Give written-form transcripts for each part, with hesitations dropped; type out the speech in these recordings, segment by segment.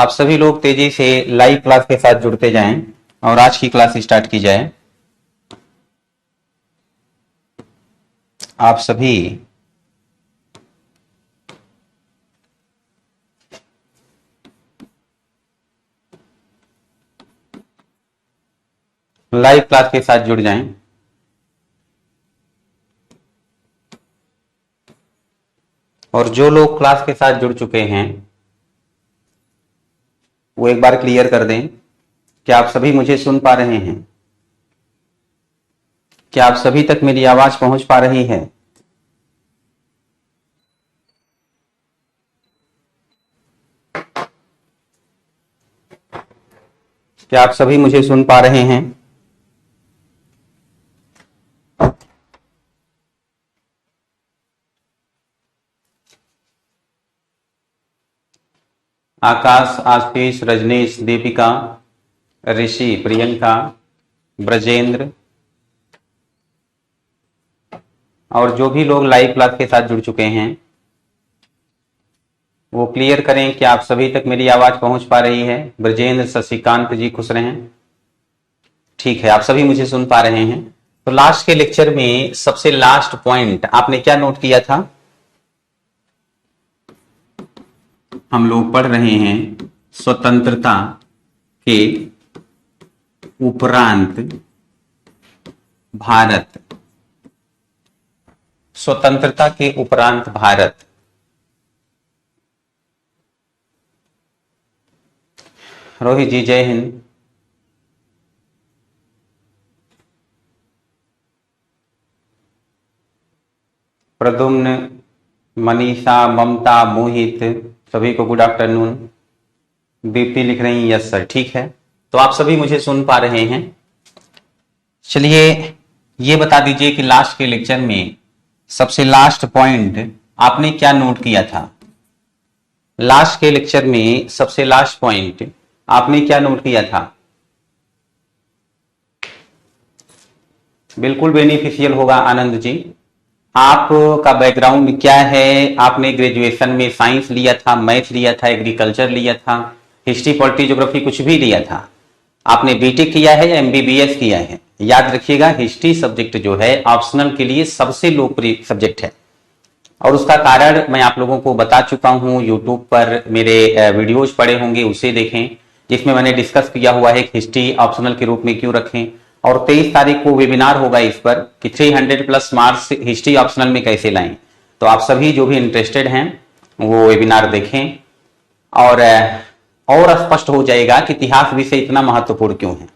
आप सभी लोग तेजी से लाइव क्लास के साथ जुड़ते जाएं और आज की क्लास स्टार्ट की जाए। आप सभी लाइव क्लास के साथ जुड़ जाएं। और जो लोग क्लास के साथ जुड़ चुके हैं वो एक बार क्लियर कर दें कि आप सभी मुझे सुन पा रहे हैं, क्या आप सभी तक मेरी आवाज पहुंच पा रही है? क्या आप सभी मुझे सुन पा रहे हैं? आकाश, आशीष, रजनीश, दीपिका, ऋषि, प्रियंका, ब्रजेंद्र और जो भी लोग लाइव क्लास के साथ जुड़ चुके हैं वो क्लियर करें कि आप सभी तक मेरी आवाज पहुंच पा रही है। ब्रजेंद्र, शशिकांत जी खुश रहें। ठीक है, आप सभी मुझे सुन पा रहे हैं। तो लास्ट के लेक्चर में सबसे लास्ट पॉइंट आपने क्या नोट किया था? हम लोग पढ़ रहे हैं स्वतंत्रता के उपरांत भारत। स्वतंत्रता के उपरांत भारत। रोहित जी जय हिंद। प्रद्युम्न, मनीषा, ममता, मोहित सभी को गुड आफ्टरनून। दीप्ति लिख रही हैं यस सर। ठीक है, तो आप सभी मुझे सुन पा रहे हैं। चलिए ये बता दीजिए कि लास्ट के लेक्चर में सबसे लास्ट पॉइंट आपने क्या नोट किया था? लास्ट के लेक्चर में सबसे लास्ट पॉइंट आपने क्या नोट किया था? बिल्कुल बेनिफिशियल होगा आनंद जी। आपका बैकग्राउंड क्या है? आपने ग्रेजुएशन में साइंस लिया था, मैथ लिया था, एग्रीकल्चर लिया था, हिस्ट्री, पॉलिटी, ज्योग्राफी कुछ भी लिया था? आपने बीटेक किया है या एमबीबीएस किया है? याद रखिएगा हिस्ट्री सब्जेक्ट जो है ऑप्शनल के लिए सबसे लोकप्रिय सब्जेक्ट है और उसका कारण मैं आप लोगों को बता चुका हूं। यूट्यूब पर मेरे वीडियोज पड़े होंगे, उसे देखें जिसमें मैंने डिस्कस किया हुआ है हिस्ट्री ऑप्शनल के रूप में क्यों रखें। और 23 तारीख को वेबिनार होगा इस पर कि 300 प्लस मार्क्स हिस्ट्री ऑप्शनल में कैसे लाएं। तो आप सभी जो भी इंटरेस्टेड हैं वो वेबिनार देखें और स्पष्ट हो जाएगा कि इतिहास विषय इतना महत्वपूर्ण क्यों है।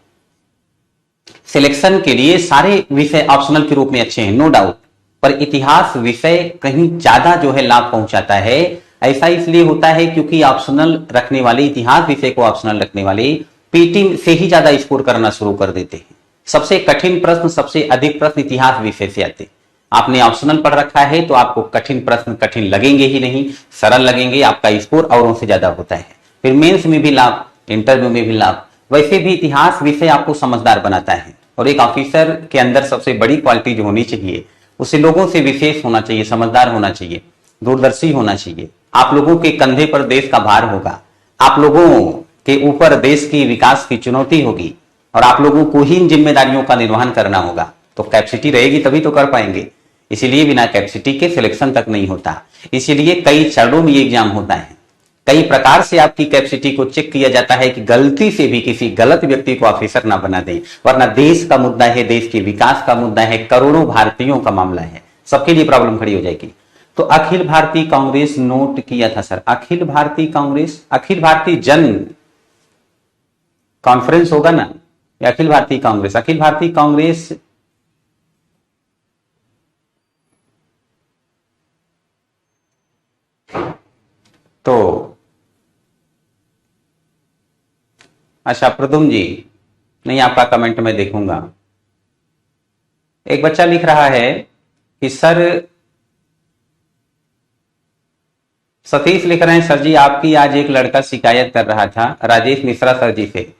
सिलेक्शन के लिए सारे विषय ऑप्शनल के रूप में अच्छे हैं, नो डाउट, पर इतिहास विषय कहीं ज्यादा जो है लाभ पहुंचाता है। ऐसा इसलिए होता है क्योंकि ऑप्शनल रखने वाले, इतिहास विषय को ऑप्शनल रखने वाले पीटी से ही ज्यादा स्कोर करना शुरू कर देते हैं। सबसे कठिन प्रश्न, सबसे अधिक प्रश्न इतिहास विषय से आते। आपने ऑप्शनल पढ़ रखा है तो आपको कठिन प्रश्न कठिन लगेंगे ही नहीं, सरल लगेंगे, आपका स्कोर औरों से ज्यादा होता है। फिर मेंस में भी लाभ, इंटरव्यू में भी लाभ। वैसे भी इतिहास विषय आपको समझदार बनाता है और एक ऑफिसर के अंदर सबसे बड़ी क्वालिटी जो होनी चाहिए उसे लोगों से विशेष होना चाहिए, समझदार होना चाहिए, दूरदर्शी होना चाहिए। आप लोगों के कंधे पर देश का भार होगा, आप लोगों के ऊपर देश की विकास की चुनौती होगी और आप लोगों को ही इन जिम्मेदारियों का निर्वहन करना होगा। तो कैपेसिटी रहेगी तभी तो कर पाएंगे, इसीलिए बिना कैपेसिटी के सिलेक्शन तक नहीं होता। इसीलिए कई चरणों में ये एग्जाम होता है, कई प्रकार से आपकी कैपेसिटी को चेक किया जाता है कि गलती से भी किसी गलत व्यक्ति को ऑफिसर ना बना दें। वरना देश का मुद्दा है, देश के विकास का मुद्दा है, करोड़ों भारतीयों का मामला है, सबके लिए प्रॉब्लम खड़ी हो जाएगी। तो अखिल भारतीय कांग्रेस नोट किया था सर। अखिल भारतीय कांग्रेस, अखिल भारतीय जन कॉन्फ्रेंस होगा ना, या अखिल भारतीय कांग्रेस? अखिल भारतीय कांग्रेस तो अच्छा प्रद्युम्न जी, नहीं आपका कमेंट मैं देखूंगा। एक बच्चा लिख रहा है कि सर, सतीश लिख रहे हैं सर जी आपकी आज एक लड़का शिकायत कर रहा था राजेश मिश्रा सर जी से।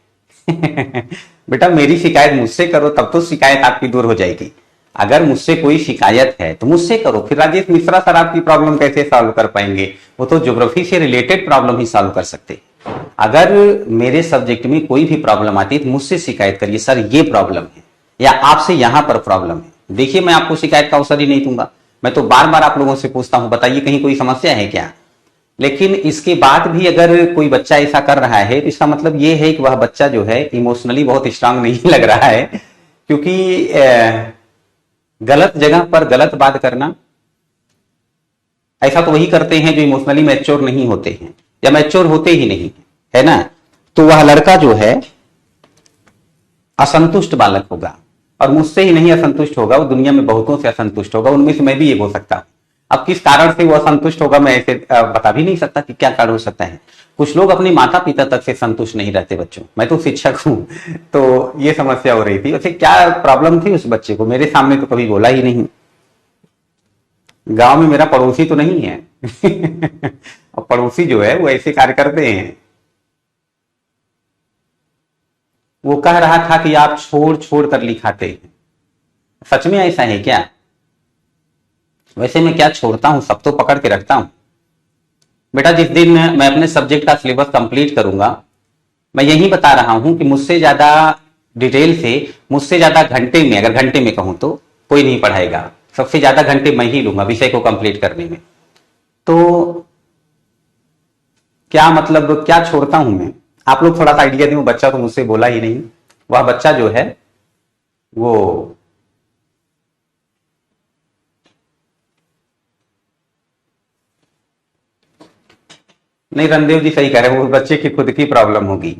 बेटा मेरी शिकायत मुझसे करो तब तो शिकायत आपकी दूर हो जाएगी। अगर मुझसे कोई शिकायत है तो मुझसे करो, फिर राजेश मिश्रा सर आपकी प्रॉब्लम कैसे सॉल्व कर पाएंगे? वो तो ज्योग्राफी से रिलेटेड प्रॉब्लम ही सॉल्व कर सकते। अगर मेरे सब्जेक्ट में कोई भी प्रॉब्लम आती है तो मुझसे शिकायत करिए, सर ये प्रॉब्लम है या आपसे यहां पर प्रॉब्लम है। देखिए मैं आपको शिकायत का अवसर ही नहीं दूंगा, मैं तो बार बार आप लोगों से पूछता हूं बताइए कहीं कोई समस्या है क्या। लेकिन इसके बाद भी अगर कोई बच्चा ऐसा कर रहा है तो इसका मतलब ये है कि वह बच्चा जो है इमोशनली बहुत स्ट्रांग नहीं लग रहा है, क्योंकि गलत जगह पर गलत बात करना, ऐसा तो वही करते हैं जो इमोशनली मैच्योर नहीं होते हैं या मैच्योर होते ही नहीं है ना। तो वह लड़का जो है असंतुष्ट बालक होगा, और मुझसे ही नहीं असंतुष्ट होगा, वो दुनिया में बहुतों से असंतुष्ट होगा, उनमें से मैं भी एक हो सकता हूं। अब किस कारण से वो असंतुष्ट होगा मैं ऐसे बता भी नहीं सकता कि क्या कारण हो सकता है। कुछ लोग अपने माता पिता तक से संतुष्ट नहीं रहते बच्चों, मैं तो शिक्षक हूं, तो ये समस्या हो रही थी। वैसे क्या प्रॉब्लम थी उस बच्चे को, मेरे सामने तो कभी बोला ही नहीं। गांव में मेरा पड़ोसी तो नहीं है और पड़ोसी जो है वो ऐसे कार्य करते हैं। वो कह रहा था कि आप छोड़ छोड़ कर लिखाते हैं, सच में ऐसा है क्या। वैसे मैं क्या छोड़ता हूं, सब तो पकड़ के रखता हूं। बेटा जिस दिन मैं अपने सब्जेक्ट का सिलेबस कंप्लीट करूंगा, मैं यही बता रहा हूं कि मुझसे ज्यादा डिटेल से, मुझसे ज्यादा घंटे में, अगर घंटे में कहूं तो कोई नहीं पढ़ाएगा, सबसे ज्यादा घंटे मैं ही लूंगा विषय को कंप्लीट करने में। तो क्या मतलब क्या छोड़ता हूं मैं, आप लोग थोड़ा सा आइडिया दें। वो बच्चा तो मुझसे बोला ही नहीं, वह बच्चा जो है वो, नहीं रणदेव जी सही कह रहे हैं, वो बच्चे की खुद की प्रॉब्लम होगी।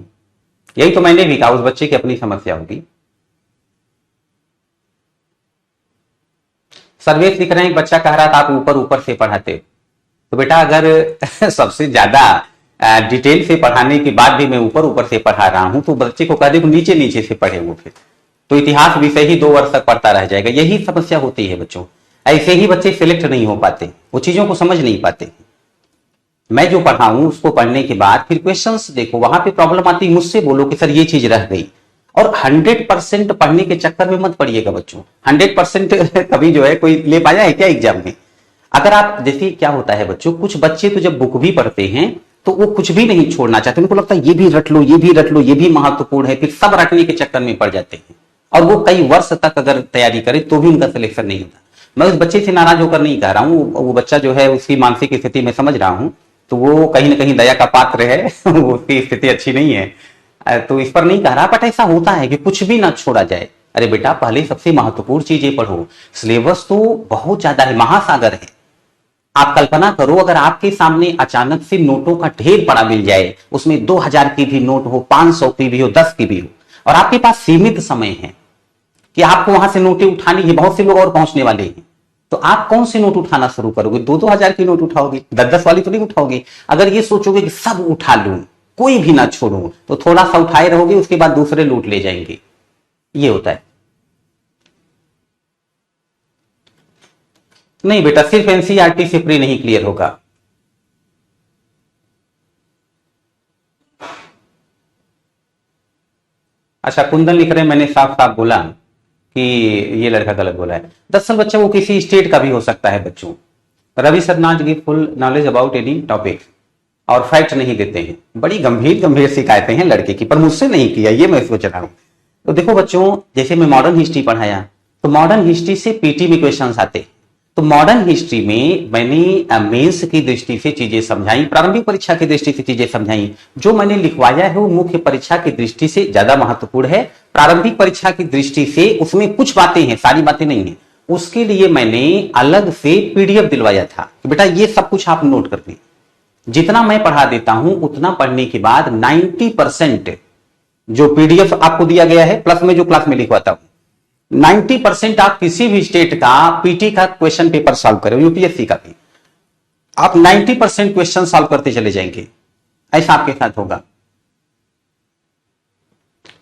यही तो मैंने भी कहा, उस बच्चे की अपनी समस्या होगी। सर्वेश लिख रहे हैं, एक बच्चा कह रहा था आप ऊपर ऊपर से पढ़ाते हो। तो बेटा अगर सबसे ज्यादा डिटेल से पढ़ाने के बाद भी मैं ऊपर ऊपर से पढ़ा रहा हूं तो बच्चे को कह दे नीचे नीचे से पढ़े वो, फिर तो इतिहास विषय ही 2 वर्ष तक पढ़ता रह जाएगा। यही समस्या होती है बच्चों, ऐसे ही बच्चे सिलेक्ट नहीं हो पाते, वो चीजों को समझ नहीं पाते। मैं जो पढ़ाऊं उसको पढ़ने के बाद फिर क्वेश्चंस देखो, वहां पे प्रॉब्लम आती, मुझसे बोलो कि सर ये चीज रह गई। और 100% पढ़ने के चक्कर में मत पड़िएगा बच्चों, 100% कभी जो है कोई ले पाया है क्या एग्जाम में। अगर आप जैसे क्या होता है बच्चों, कुछ बच्चे तो जब बुक भी पढ़ते हैं तो वो कुछ भी नहीं छोड़ना चाहते, उनको लगता है ये भी रट लो ये भी रट लो ये भी महत्वपूर्ण है, फिर सब रटने के चक्कर में पड़ जाते हैं। और वो कई वर्ष तक अगर तैयारी करे तो भी उनका सिलेक्शन नहीं होता। मैं उस बच्चे से नाराज होकर नहीं कह रहा हूं, वो बच्चा जो है उसकी मानसिक स्थिति मैं समझ रहा हूं, तो वो कहीं ना कहीं दया का पात्र है उसकी स्थिति अच्छी नहीं है, तो इस पर नहीं कह रहा, बट ऐसा होता है कि कुछ भी ना छोड़ा जाए। अरे बेटा पहले सबसे महत्वपूर्ण चीजें पढ़ो, सिलेबस तो बहुत ज्यादा है, महासागर है। आप कल्पना करो अगर आपके सामने अचानक से नोटों का ढेर पड़ा मिल जाए, उसमें 2000 की भी नोट हो, 500 की भी हो, 10 की भी हो, और आपके पास सीमित समय है कि आपको वहां से नोटें उठानी है, बहुत से लोग और पहुंचने वाले हैं, तो आप कौन सी नोट उठाना शुरू करोगे, 2-2 हजार की नोट उठाओगे, 10-10 वाली तो नहीं उठाओगे। अगर ये सोचोगे कि सब उठा लूं, कोई भी ना छोड़ू, तो थोड़ा सा उठाए रहोगे, उसके बाद दूसरे लूट ले जाएंगे। ये होता है। नहीं बेटा सिर्फ एनसीईआरटी से प्री नहीं क्लियर होगा। अच्छा कुंदन लिख रहे हैं, मैंने साफ साफ बोला कि ये लड़का गलत बोला है। दरअसल बच्चा वो किसी स्टेट का भी हो सकता है बच्चों। Ravi sir not give full knowledge about any topic और फैक्ट नहीं देते हैं। बड़ी गंभीर गंभीर शिकायतें हैं लड़के की, पर मुझसे नहीं किया, ये मैं सोच रहा हूं। तो देखो बच्चों, जैसे मैं मॉडर्न हिस्ट्री पढ़ाया, तो मॉडर्न हिस्ट्री से पीटी में क्वेश्चन आते, तो मॉडर्न हिस्ट्री में मैंने मेंस की दृष्टि से चीजें समझाई, प्रारंभिक परीक्षा की दृष्टि से चीजें समझाई। जो मैंने लिखवाया है वो मुख्य परीक्षा की दृष्टि से ज्यादा महत्वपूर्ण है, प्रारंभिक परीक्षा की दृष्टि से उसमें कुछ बातें हैं, सारी बातें नहीं है। उसके लिए मैंने अलग से पीडीएफ दिलवाया था कि बेटा ये सब कुछ आप नोट कर लें। जितना मैं पढ़ा देता हूं उतना पढ़ने के बाद 90% जो पीडीएफ आपको दिया गया है प्लस में जो क्लास में लिखवाता हूं, 90% आप किसी भी स्टेट का पीटी का क्वेश्चन पेपर सॉल्व करें, यूपीएससी का भी, आप 90% क्वेश्चन सॉल्व करते चले जाएंगे, ऐसा आपके साथ होगा।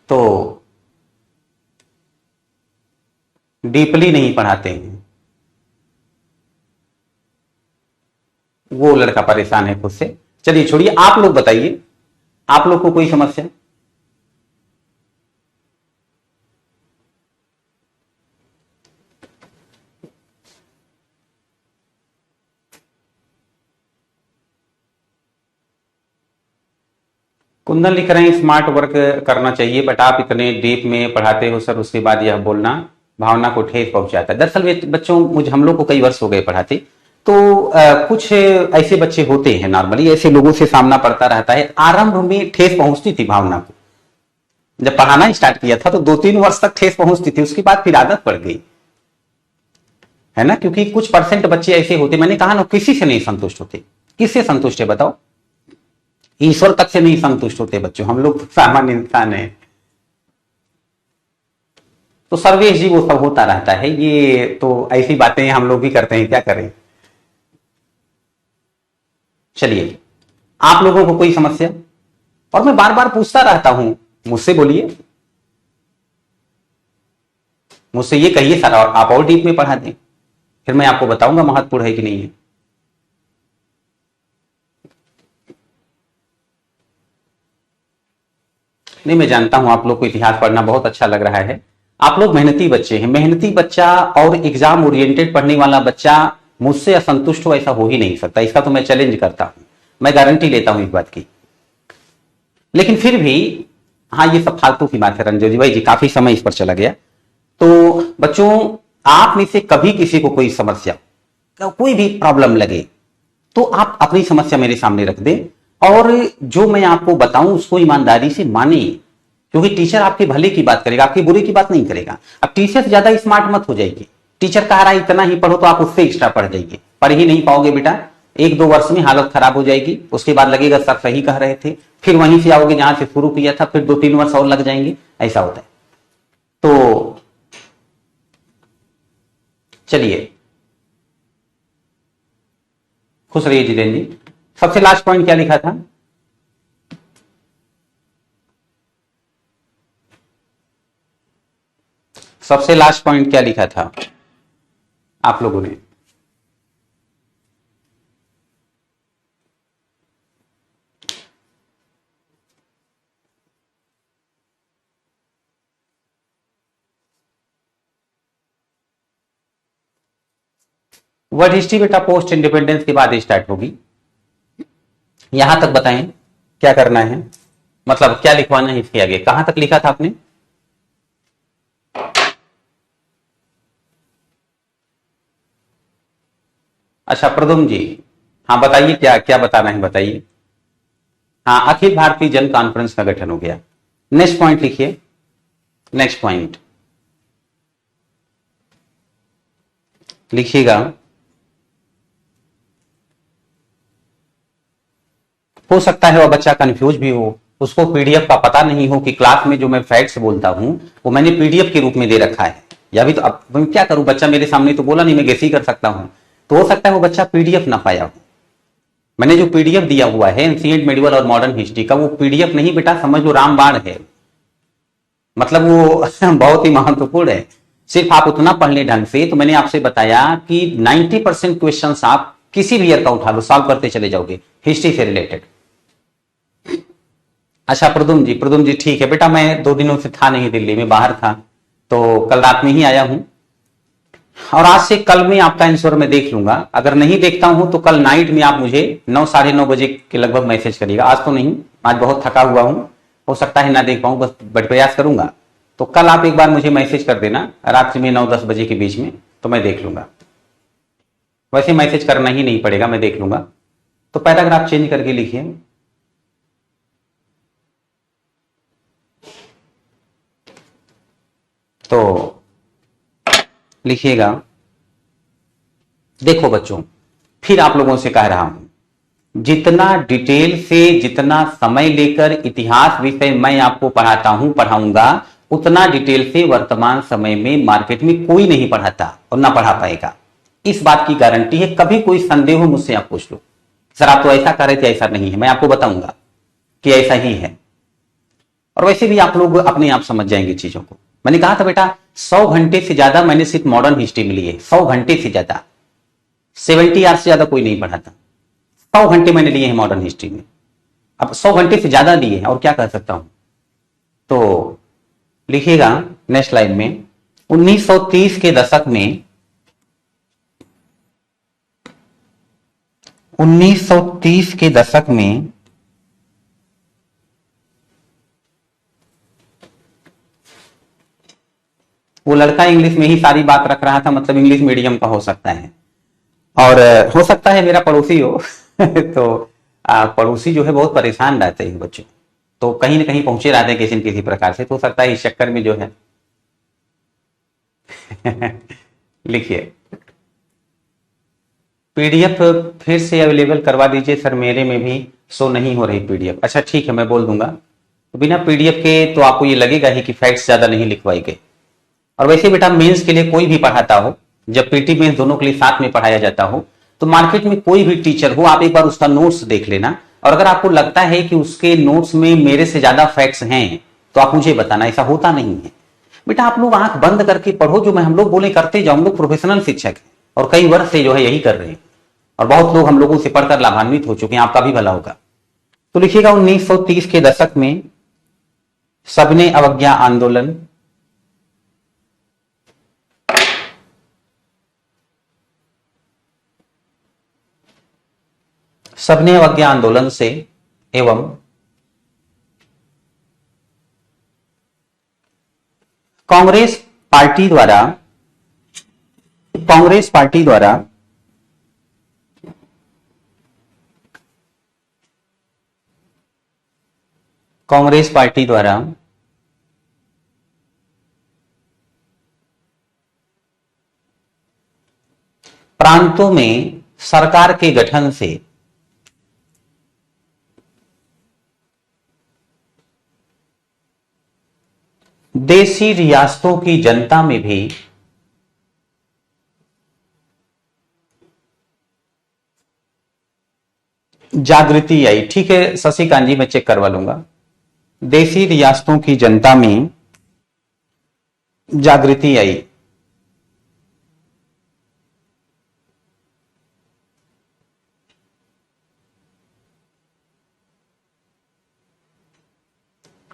तो डीपली नहीं पढ़ाते हैं, वो लड़का परेशान है खुद से। चलिए छोड़िए, आप लोग बताइए, आप लोग को कोई समस्या। कुंदन लिख रहे हैं स्मार्ट वर्क करना चाहिए, बट आप इतने डीप में पढ़ाते हो सर, उसके बाद यह बोलना भावना को ठेस पहुंचाता है। दरअसल बच्चों, मुझे हम लोग को कई वर्ष हो गए पढ़ाते, तो कुछ ऐसे बच्चे होते हैं, नॉर्मली ऐसे लोगों से सामना पड़ता रहता है। आरंभ में ठेस पहुंचती थी भावना को, जब पढ़ाना स्टार्ट किया था तो 2-3 वर्ष तक ठेस पहुंचती थी, उसके बाद फिर आदत पड़ गई, है ना। क्योंकि कुछ परसेंट बच्चे ऐसे होते, मैंने कहा ना, किसी से नहीं संतुष्ट होते। किससे संतुष्ट है बताओ? ईश्वर तक से नहीं संतुष्ट होते बच्चों, हम लोग सामान्य इंसान हैं। तो सर्वेश जी, वो सब होता रहता है, ये तो ऐसी बातें हम लोग भी करते हैं, क्या करें। चलिए, आप लोगों को कोई समस्या? और मैं बार बार पूछता रहता हूं, मुझसे बोलिए, मुझसे ये कहिए सर आप और डीप में पढ़ा दें, फिर मैं आपको बताऊंगा महत्वपूर्ण है कि नहीं है। नहीं, मैं जानता हूं आप लोग को इतिहास पढ़ना बहुत अच्छा लग रहा है, आप लोग मेहनती बच्चे हैं। मेहनती बच्चा और एग्जाम ओरिएंटेड पढ़ने वाला बच्चा मुझसे असंतुष्ट हो, ऐसा हो ही नहीं सकता। इसका तो मैं चैलेंज करता हूं, मैं गारंटी लेता हूं इस बात की। लेकिन फिर भी, हाँ, ये सब फालतू की बात है रंजोजी भाई जी, काफी समय इस पर चला गया। तो बच्चों, आप में से कभी किसी को कोई समस्या, कोई भी प्रॉब्लम लगे, तो आप अपनी समस्या मेरे सामने रख दें, और जो मैं आपको बताऊं उसको ईमानदारी से मानिए, क्योंकि टीचर आपके भले की बात करेगा, आपकी बुरे की बात नहीं करेगा। अब टीचर से ज्यादा स्मार्ट मत हो जाएगी। टीचर कह रहा है इतना ही पढ़ो, तो आप उससे एक्स्ट्रा पढ़ जाइए, पढ़ ही नहीं पाओगे बेटा। 1-2 वर्ष में हालत खराब हो जाएगी, उसके बाद लगेगा सर सही कह रहे थे, फिर वहीं से आओगे जहां से शुरू किया था, फिर 2-3 वर्ष और लग जाएंगे, ऐसा होता है। तो चलिए, खुश रहिए जितेंद्र जी। सबसे लास्ट पॉइंट क्या लिखा था? सबसे लास्ट पॉइंट क्या लिखा था आप लोगों ने? वर्ल्ड हिस्ट्री बेटा पोस्ट इंडिपेंडेंस के बाद स्टार्ट होगी। यहां तक बताएं क्या करना है, मतलब क्या लिखवाना है इसके आगे। कहां तक लिखा था आपने? अच्छा प्रदुम जी, हाँ बताइए, क्या क्या बताना है बताइए। हाँ, अखिल भारतीय जन कॉन्फ्रेंस का गठन हो गया। नेक्स्ट पॉइंट लिखिए, नेक्स्ट पॉइंट लिखिएगा। हो सकता है वह बच्चा कंफ्यूज भी हो, उसको पीडीएफ का पता नहीं हो कि क्लास में जो मैं फैक्ट्स बोलता हूं वो मैंने पीडीएफ के रूप में दे रखा है, या भी तो अब मैं क्या करूं, बच्चा मेरे सामने तो बोला नहीं, मैं गेस ही कर सकता हूं। तो हो सकता है वो बच्चा पीडीएफ ना पाया हो। मैंने जो पीडीएफ दिया हुआ है एंशिएंट मेडिवल और मॉडर्न हिस्ट्री का, वो पीडीएफ नहीं बेटा, समझ लो रामबाण है, मतलब वो बहुत ही महत्वपूर्ण है। सिर्फ आप उतना पढ़ लें ढंग से, तो मैंने आपसे बताया कि 90% क्वेश्चन आप किसी भी ईयर का उठा लो, सॉल्व करते चले जाओगे हिस्ट्री से रिलेटेड। अच्छा प्रदुम जी ठीक है बेटा, मैं 2 दिनों से था नहीं दिल्ली में, बाहर था, तो कल रात में ही आया हूं, और आज से कल में आपका आंसर मैं देख लूंगा। अगर नहीं देखता हूं तो कल नाइट में आप मुझे 9-9:30 बजे के लगभग मैसेज करिएगा। आज तो नहीं, आज बहुत थका हुआ हूं, हो सकता है ना देख पाऊं, बस बट प्रयास करूंगा। तो कल आप एक बार मुझे मैसेज कर देना रात्रि में 9-10 बजे के बीच में, तो मैं देख लूंगा। वैसे मैसेज करना ही नहीं पड़ेगा, मैं देख लूंगा। तो पैराग्राफ चेंज करके लिखिए। तो लिखिएगा, देखो बच्चों, फिर आप लोगों से कह रहा हूं, जितना डिटेल से, जितना समय लेकर इतिहास विषय मैं आपको पढ़ाता हूं, पढ़ाऊंगा, उतना डिटेल से वर्तमान समय में मार्केट में कोई नहीं पढ़ाता और ना पढ़ा पाएगा। इस बात की गारंटी है। कभी कोई संदेह हो मुझसे आप पूछ लो, सर आप तो ऐसा कर रहे थे, ऐसा नहीं है, मैं आपको बताऊंगा कि ऐसा ही है। और वैसे भी आप लोग अपने आप समझ जाएंगे चीजों को। मैंने कहा था बेटा, 100 घंटे से ज्यादा मैंने सिर्फ मॉडर्न हिस्ट्री में लिए, 100 घंटे से ज्यादा, 70 आवर्स से ज्यादा कोई नहीं पढ़ा था। 100 घंटे मैंने लिए हैं मॉडर्न हिस्ट्री में। अब 100 घंटे से ज्यादा लिए हैं, और क्या कह सकता हूं। तो लिखिएगा नेक्स्ट लाइन में, 1930 के दशक में, 1930 के दशक में वो लड़का इंग्लिश में ही सारी बात रख रहा था, मतलब इंग्लिश मीडियम का हो सकता है, और हो सकता है मेरा पड़ोसी हो तो पड़ोसी जो है बहुत परेशान रहते हैं बच्चों, तो कहीं ना कहीं पहुंचे रहते हैं किसी न किसी प्रकार से, तो हो सकता है इस चक्कर में जो है लिखिए, पीडीएफ फिर से अवेलेबल करवा दीजिए सर, मेरे में भी शो नहीं हो रही पीडीएफ। अच्छा ठीक है, मैं बोल दूंगा। तो बिना पीडीएफ के तो आपको ये लगेगा ही कि फैक्ट्स ज्यादा नहीं लिखवाई गए। और वैसे बेटा मेंस के लिए कोई भी पढ़ाता हो, जब पीटी मेंस दोनों के लिए साथ में पढ़ाया जाता हो, तो मार्केट में कोई भी टीचर हो, आप एक बार उसका नोट्स देख लेना, और अगर आपको लगता है कि उसके नोट्स में मेरे से ज्यादा फैक्ट्स हैं तो आप मुझे बताना, ऐसा होता नहीं है बेटा। आप लोग आंख बंद करके पढ़ो, जो मैं हम लोग बोले करते जाओ, हम लोग प्रोफेशनल शिक्षक हैं और कई वर्ष से जो है यही कर रहे हैं, और बहुत लोग हम लोगों से पढ़कर लाभान्वित हो चुके हैं, आपका भी भला होगा। तो लिखिएगा 1930 के दशक में सबने अवज्ञा आंदोलन, सबने अवज्ञा आंदोलन से एवं कांग्रेस पार्टी द्वारा कांग्रेस पार्टी द्वारा कांग्रेस पार्टी द्वारा प्रांतों में सरकार के गठन से देशी रियासतों की जनता में भी जागृति आई। ठीक है शशिकांत जी, मैं चेक करवा लूंगा। देशी रियासतों की जनता में जागृति आई।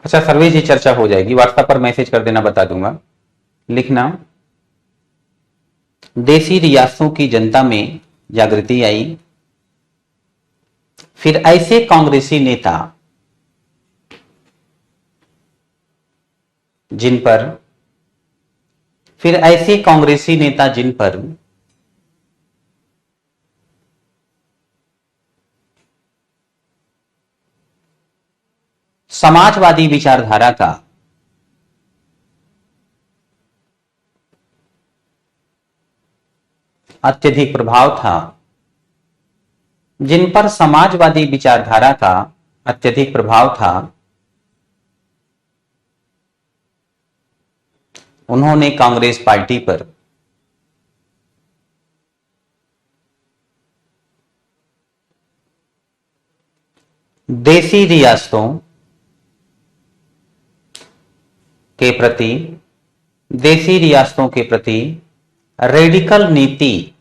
अच्छा सर्वे जी चर्चा हो जाएगी, व्हाट्सएप पर मैसेज कर देना, बता दूंगा। लिखना, देशी रियासतों की जनता में जागृति आई, फिर ऐसे कांग्रेसी नेता जिन पर फिर ऐसे कांग्रेसी नेता जिन पर समाजवादी विचारधारा का अत्यधिक प्रभाव था, जिन पर समाजवादी विचारधारा का अत्यधिक प्रभाव था, उन्होंने कांग्रेस पार्टी पर देशी रियासतों के प्रति देशी रियासतों के प्रति रेडिकल नीति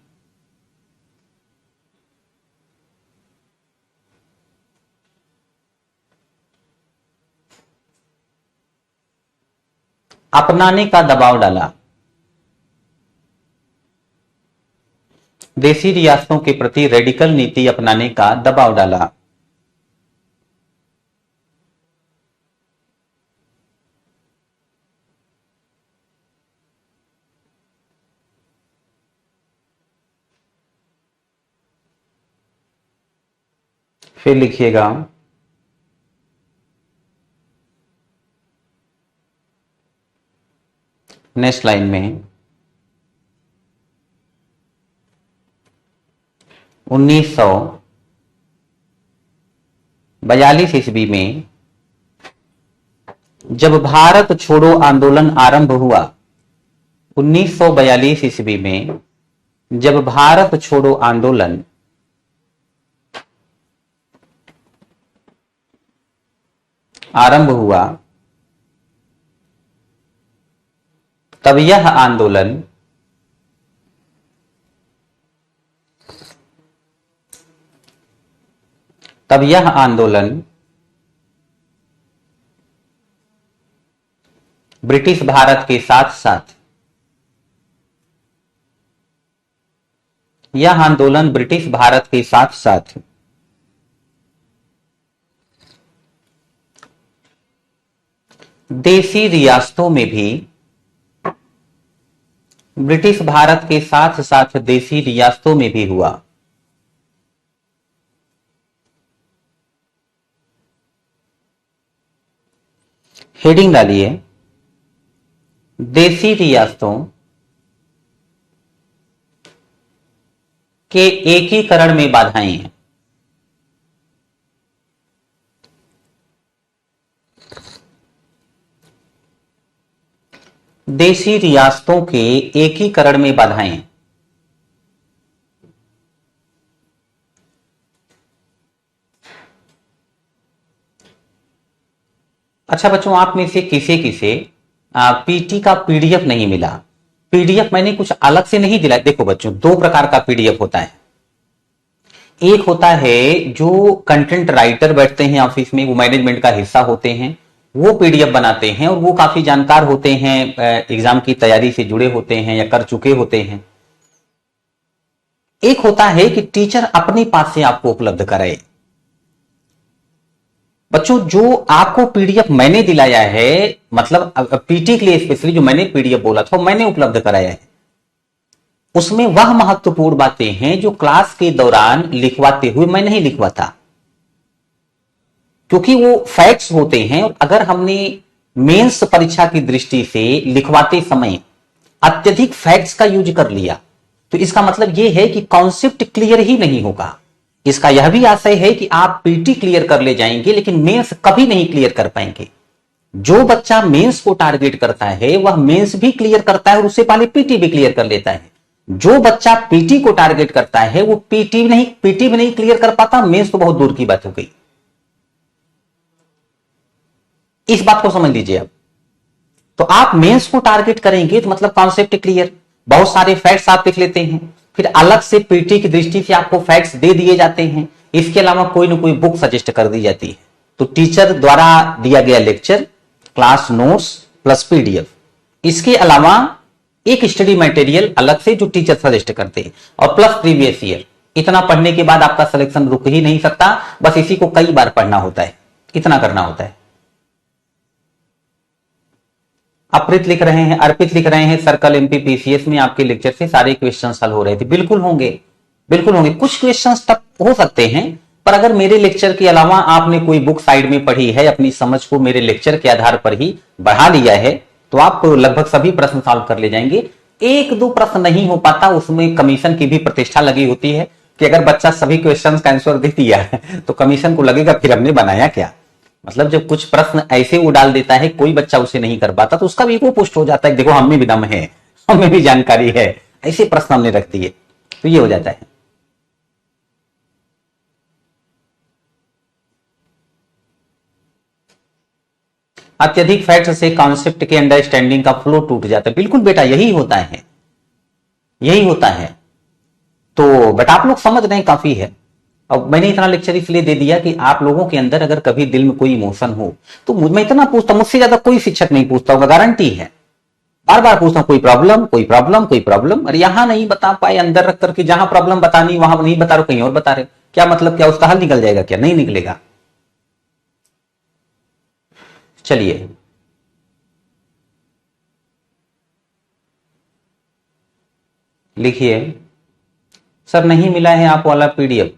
अपनाने का दबाव डाला। देशी रियासतों के प्रति रेडिकल नीति अपनाने का दबाव डाला। फिर लिखिएगा, नेक्स्ट लाइन में 1942 ईस्वी में जब भारत छोड़ो आंदोलन आरंभ हुआ, 1942 ईस्वी में जब भारत छोड़ो आंदोलन आरंभ हुआ, तब यह आंदोलन ब्रिटिश भारत के साथ साथ यह आंदोलन ब्रिटिश भारत के साथ साथ देशी रियासतों में भी ब्रिटिश भारत के साथ साथ देसी रियासतों में भी हुआ। हेडिंग डालिए, देसी रियासतों के एकीकरण में बाधाएं हैं। देसी रियासतों के एकीकरण में बाधाएं। अच्छा बच्चों, आप में से किसे किसे पीटी का पीडीएफ नहीं मिला? पीडीएफ मैंने कुछ अलग से नहीं दिलाया। देखो बच्चों, दो प्रकार का पीडीएफ होता है। एक होता है जो कंटेंट राइटर बैठते हैं ऑफिस में, वो मैनेजमेंट का हिस्सा होते हैं, वो पीडीएफ बनाते हैं और वो काफी जानकार होते हैं, एग्जाम की तैयारी से जुड़े होते हैं या कर चुके होते हैं। एक होता है कि टीचर अपने पास से आपको उपलब्ध कराए। बच्चों, जो आपको पीडीएफ मैंने दिलाया है, मतलब पीटी के लिए स्पेशली जो मैंने पीडीएफ बोला था, मैंने उपलब्ध कराया है, उसमें वह महत्वपूर्ण बातें हैं जो क्लास के दौरान लिखवाते हुए मैं नहीं लिखवाता, क्योंकि वो फैक्ट्स होते हैं। और अगर हमने मेंस परीक्षा की दृष्टि से लिखवाते समय अत्यधिक फैक्ट्स का यूज कर लिया, तो इसका मतलब यह है कि कॉन्सेप्ट क्लियर ही नहीं होगा। इसका यह भी आशय है कि आप पीटी क्लियर कर ले जाएंगे, लेकिन मेंस कभी नहीं क्लियर कर पाएंगे। जो बच्चा मेंस को टारगेट करता है वह मेंस भी क्लियर करता है और उससे पहले पीटी भी क्लियर कर लेता है। जो बच्चा पीटी को टारगेट करता है वो पीटी भी नहीं क्लियर कर पाता, मेंस तो बहुत दूर की बात हो गई। इस बात को समझ लीजिए आप। तो आप मेंस को टारगेट करेंगे तो मतलब कॉन्सेप्ट क्लियर, बहुत सारे फैक्ट्स आप लिख लेते हैं, फिर अलग से पीटी की दृष्टि से आपको फैक्ट्स दे दिए जाते हैं, इसके अलावा कोई ना कोई बुक सजेस्ट कर दी जाती है। तो टीचर द्वारा दिया गया lecture, class notes plus PDF, इसके अलावा एक स्टडी मटेरियल अलग से जो टीचर सजेस्ट करते हैं, और प्लस प्रीवियस ईयर। इतना पढ़ने के बाद आपका सिलेक्शन रुक ही नहीं सकता, बस इसी को कई बार पढ़ना होता है, इतना करना होता है। अर्पित लिख रहे हैं सर्कल एमपीपीसीएस में आपके लेक्चर से सारे क्वेश्चन हल हो रहे थे। बिल्कुल होंगे, बिल्कुल होंगे। कुछ क्वेश्चन टफ हो सकते हैं, पर अगर मेरे लेक्चर के अलावा आपने कोई बुक साइड में पढ़ी है, अपनी समझ को मेरे लेक्चर के आधार पर ही बढ़ा लिया है, तो आप लगभग सभी प्रश्न सॉल्व कर ले जाएंगे। एक दो प्रश्न नहीं हो पाता, उसमें कमीशन की भी प्रतिष्ठा लगी होती है कि अगर बच्चा सभी क्वेश्चन का आंसर दे दिया तो कमीशन को लगेगा फिर हमने बनाया क्या। मतलब जब कुछ प्रश्न ऐसे वो डाल देता है, कोई बच्चा उसे नहीं कर पाता, तो उसका भी ईगो पुष्ट हो जाता है, देखो हमें भी दम है, हमें भी जानकारी है, ऐसे प्रश्न हमने रख दिए, तो ये हो जाता है। अत्यधिक फैक्ट से कॉन्सेप्ट के अंडरस्टैंडिंग का फ्लो टूट जाता है। बिल्कुल बेटा, यही होता है, यही होता है। तो बट आप लोग समझ रहे हैं, काफी है। अब मैंने इतना लेक्चर इसलिए दे दिया कि आप लोगों के अंदर अगर कभी दिल में कोई इमोशन हो, तो मैं इतना पूछता, मुझसे ज्यादा कोई शिक्षक नहीं पूछता होगा, गारंटी है। बार बार पूछता हूं, कोई प्रॉब्लम, कोई प्रॉब्लम, कोई प्रॉब्लम। और यहां नहीं बता पाए, अंदर रख करके जहां प्रॉब्लम बतानी वहां नहीं बता रहे, कहीं और बता रहे, क्या मतलब? क्या उसका हल निकल जाएगा? क्या नहीं निकलेगा? चलिए, लिखिए, सर नहीं मिला है आप वाला पीडीएफ।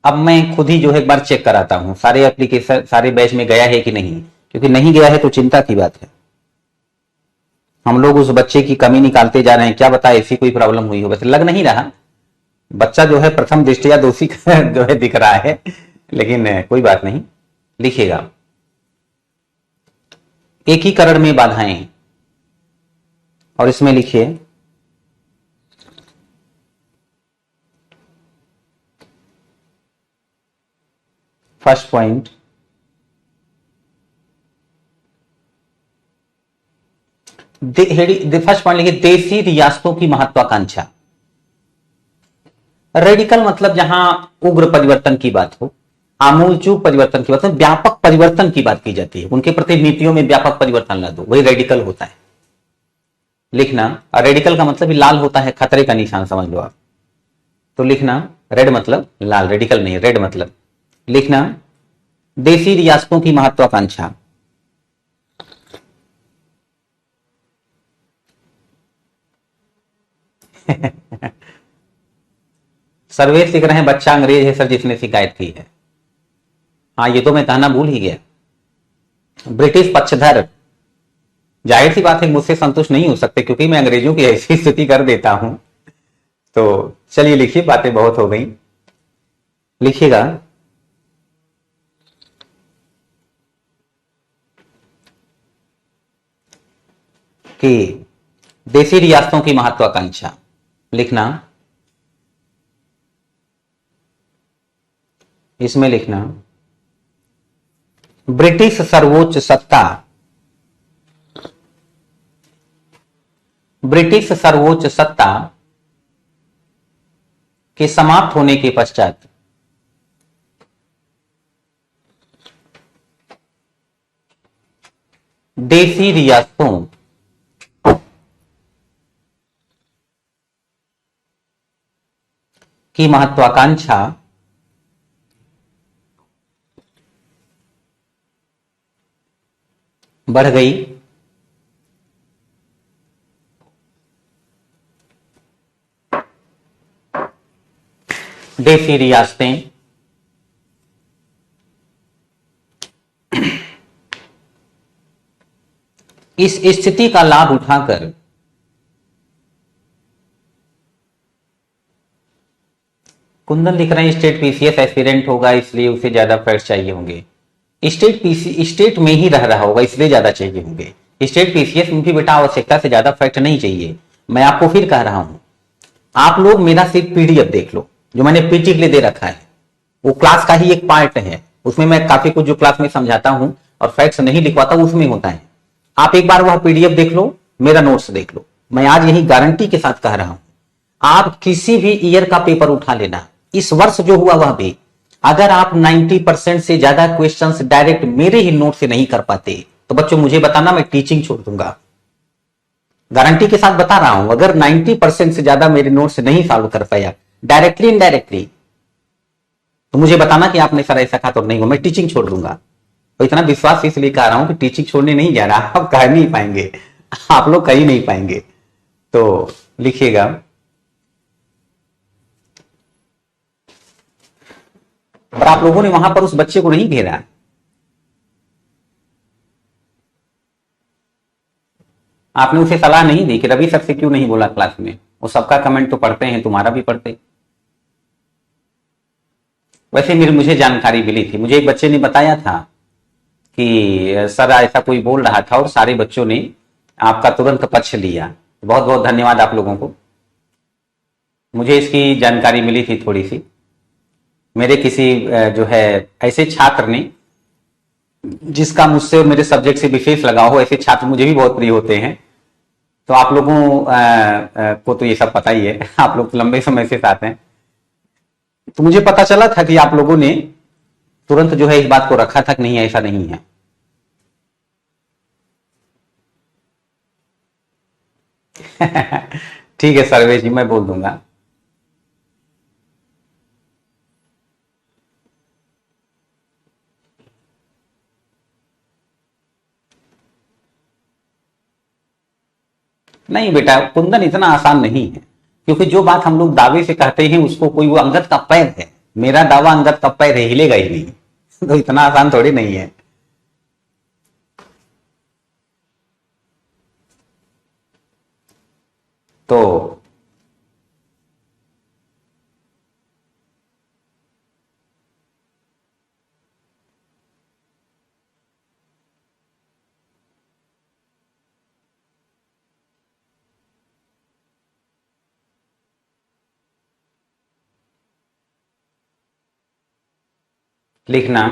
अब मैं खुद ही जो है एक बार चेक कराता हूं सारे एप्लीकेशन, सारे बैच में गया है कि नहीं, क्योंकि नहीं गया है तो चिंता की बात है। हम लोग उस बच्चे की कमी निकालते जा रहे हैं, क्या बता ऐसी कोई प्रॉब्लम हुई हो, वैसे लग नहीं रहा। बच्चा जो है प्रथम दृष्टया दोषी जो है दिख रहा है, लेकिन कोई बात नहीं। लिखिएगा, एकीकरण में बाधाएं, और इसमें लिखिए फर्स्ट पॉइंट, फर्स्ट पॉइंट लिखिए, देशी रियासतों की महत्वाकांक्षा। रेडिकल मतलब जहां उग्र परिवर्तन की बात हो, आमूलचूल परिवर्तन की बात हो, व्यापक परिवर्तन की बात की जाती है, उनके प्रति नीतियों में व्यापक परिवर्तन ला दो, वही रेडिकल होता है। लिखना, और रेडिकल का मतलब लाल होता है, खतरे का निशान समझ लो आप। तो लिखना, रेड मतलब लाल, रेडिकल नहीं, रेड मतलब। लिखना, देशी रियासतों की महत्वाकांक्षा। सर्वेश लिख रहे हैं बच्चा अंग्रेज है सर जिसने शिकायत की है। हाँ ये तो मैं कहना भूल ही गया। ब्रिटिश पक्षधर, जाहिर सी बात है मुझसे संतुष्ट नहीं हो सकते क्योंकि मैं अंग्रेजों की ऐसी स्थिति कर देता हूं। तो चलिए लिखिए, बातें बहुत हो गई, लिखिएगा। कि देशी रियासतों की महत्वाकांक्षा लिखना, इसमें लिखना ब्रिटिश सर्वोच्च सत्ता, ब्रिटिश सर्वोच्च सत्ता के समाप्त होने के पश्चात देशी रियासतों की महत्वाकांक्षा बढ़ गई। देशी रियासतें इस स्थिति का लाभ उठाकर कुंदन लिख रहे हैं स्टेट पीसीएस एस्पिरेंट होगा इसलिए उसे ज्यादा फैक्ट चाहिए होंगे। स्टेट में ही रह रहा होगा इसलिए ज्यादा चाहिए होंगे। स्टेट पीसीएस में भी बेटा आवश्यकता से ज्यादा फैक्ट नहीं चाहिए। मैं आपको फिर कह रहा हूं, आप लोग मेरा सिर्फ पीडीएफ देख लो जो मैंने पीटी के लिए दे रखा है, वो क्लास का ही एक पार्ट है। उसमें मैं काफी कुछ जो क्लास में समझाता हूं और फैक्ट्स नहीं लिखवाता उसमें होता है। आप एक बार वह पीडीएफ देख लो, मेरा नोट्स देख लो। मैं आज यही गारंटी के साथ कह रहा हूं, आप किसी भी ईयर का पेपर उठा लेना, इस वर्ष जो हुआ वह भी, अगर आप 90% से ज्यादा क्वेश्चंस डायरेक्ट मेरे ही नोट से नहीं कर पाते तो बच्चों मुझे बताना, मैं टीचिंग छोड़ दूंगा। गारंटी के साथ बता रहा हूं, अगर 90% से ज्यादा मेरे नोट से नहीं सॉल्व कर पाया डायरेक्टली इनडायरेक्टली तो मुझे बताना कि आपने सर ऐसा कहा तो नहीं हो, मैं टीचिंग छोड़ दूंगा। तो इतना विश्वास इसलिए कह रहा हूं कि टीचिंग छोड़ने नहीं जा रहा, आप कह नहीं पाएंगे, आप लोग कह ही नहीं पाएंगे। तो लिखिएगा पर आप लोगों ने वहां पर उस बच्चे को नहीं घेरा। आपने उसे सलाह नहीं दी कि रवि सर से क्यों नहीं बोला क्लास में, वो सबका कमेंट तो पढ़ते हैं, तुम्हारा भी पढ़ते। वैसे मुझे जानकारी मिली थी, मुझे एक बच्चे ने बताया था कि सर ऐसा कोई बोल रहा था और सारे बच्चों ने आपका तुरंत पक्ष लिया। बहुत बहुत धन्यवाद आप लोगों को, मुझे इसकी जानकारी मिली थी थोड़ी सी। मेरे किसी जो है ऐसे छात्र ने जिसका मुझसे और मेरे सब्जेक्ट से विशेष लगाव हो, ऐसे छात्र मुझे भी बहुत प्रिय होते हैं। तो आप लोगों को तो ये सब पता ही है, आप लोग तो लंबे समय से साथ हैं। तो मुझे पता चला था कि आप लोगों ने तुरंत जो है इस बात को रखा था कि नहीं ऐसा नहीं है। ठीक है सर्वेश जी, मैं बोल दूंगा। नहीं बेटा कुंदन इतना आसान नहीं है, क्योंकि जो बात हम लोग दावे से कहते हैं उसको कोई, वो अंगद का पैर है, मेरा दावा अंगद का पैर है, हिलेगा ही नहीं। तो इतना आसान थोड़ी नहीं है। तो लिखना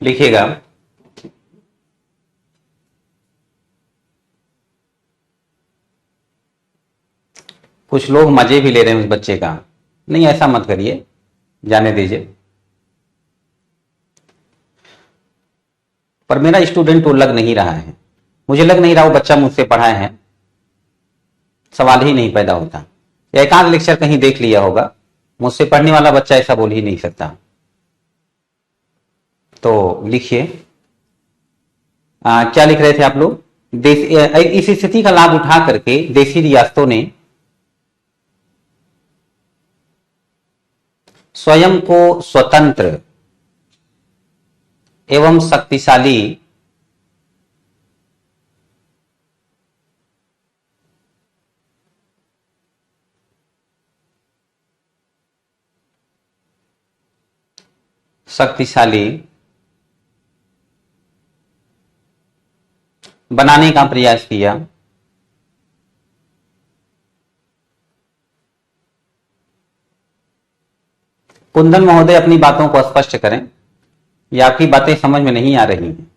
लिखिएगा कुछ लोग मजे भी ले रहे हैं उस बच्चे का। नहीं ऐसा मत करिए, जाने दीजिए। पर मेरा स्टूडेंट वो लग नहीं रहा है, मुझे लग नहीं रहा वो बच्चा मुझसे पढ़ा है। सवाल ही नहीं पैदा होता। एक आध लेक्चर कहीं देख लिया होगा, मुझसे पढ़ने वाला बच्चा ऐसा बोल ही नहीं सकता। तो लिखिए, क्या लिख रहे थे आप लोग? इस स्थिति का लाभ उठा करके देशी रियासतों ने स्वयं को स्वतंत्र एवं शक्तिशाली बनाने का प्रयास किया। कुंदन महोदय अपनी बातों को स्पष्ट करें, या आपकी बातें समझ में नहीं आ रही हैं?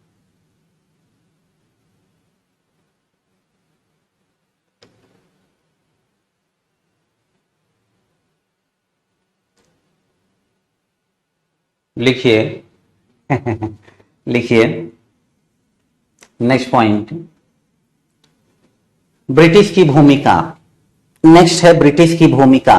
लिखिए लिखिए, नेक्स्ट पॉइंट, ब्रिटिश की भूमिका। नेक्स्ट है ब्रिटिश की भूमिका।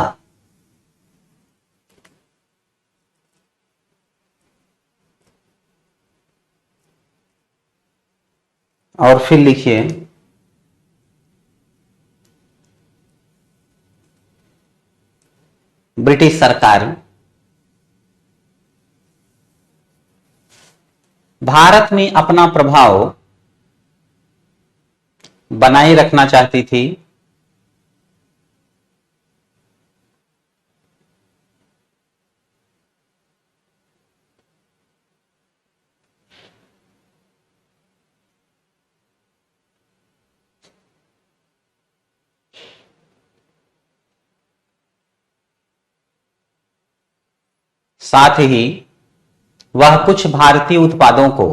और फिर लिखिए, ब्रिटिश सरकार भारत में अपना प्रभाव बनाए रखना चाहती थी। साथ ही वह कुछ भारतीय उत्पादों को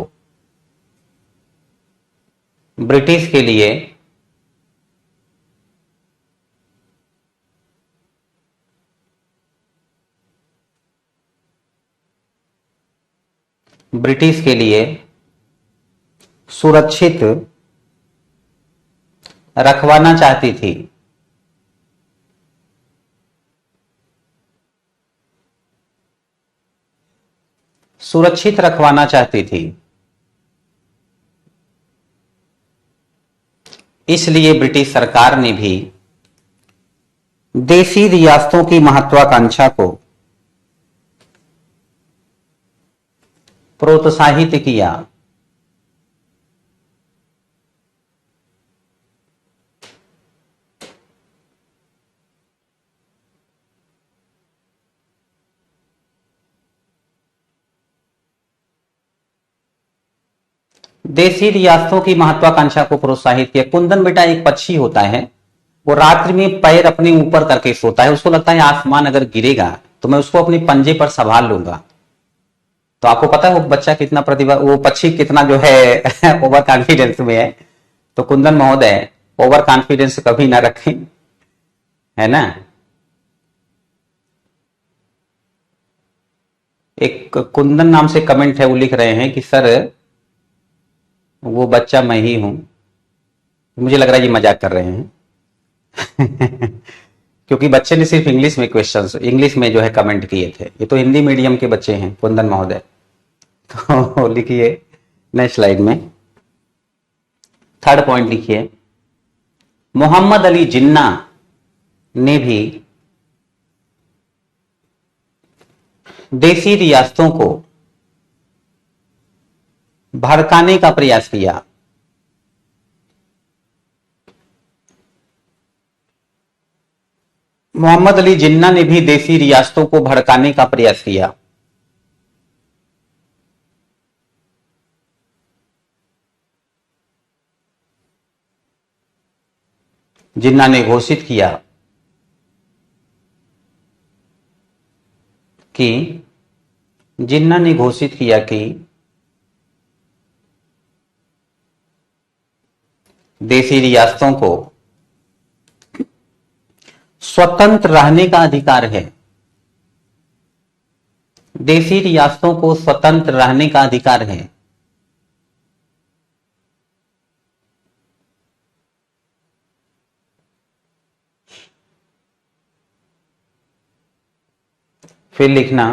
ब्रिटिश के लिए सुरक्षित रखवाना चाहती थी। सुरक्षित रखवाना चाहती थी। इसलिए ब्रिटिश सरकार ने भी देशी रियासतों की महत्वाकांक्षा को प्रोत्साहित किया। देशी रियासतों की महत्वाकांक्षा को प्रोत्साहित किया। कुंदन बेटा एक पक्षी होता है, वो रात्रि में पैर अपने ऊपर करके सोता है। उसको लगता है आसमान अगर गिरेगा तो मैं उसको अपने पंजे पर संभाल लूंगा। तो आपको पता है वो बच्चा कितना वो पक्षी कितना जो है ओवर कॉन्फिडेंस में है। तो कुंदन महोदय ओवर कॉन्फिडेंस कभी ना रखें, है ना। एक कुंदन नाम से कमेंट है, वो लिख रहे हैं कि सर वो बच्चा मैं ही हूं। मुझे लग रहा है ये मजाक कर रहे हैं क्योंकि बच्चे ने सिर्फ इंग्लिश में जो है कमेंट किए थे। ये तो हिंदी मीडियम के बच्चे हैं कुंदन महोदय। तो लिखिए नेक्स्ट स्लाइड में, थर्ड पॉइंट लिखिए, मोहम्मद अली जिन्ना ने भी देशी रियासतों को भड़काने का प्रयास किया। मोहम्मद अली जिन्ना ने भी देशी रियासतों को भड़काने का प्रयास किया। जिन्ना ने घोषित किया कि देशी रियासतों को स्वतंत्र रहने का अधिकार है। देशी रियासतों को स्वतंत्र रहने का अधिकार है। फिर लिखना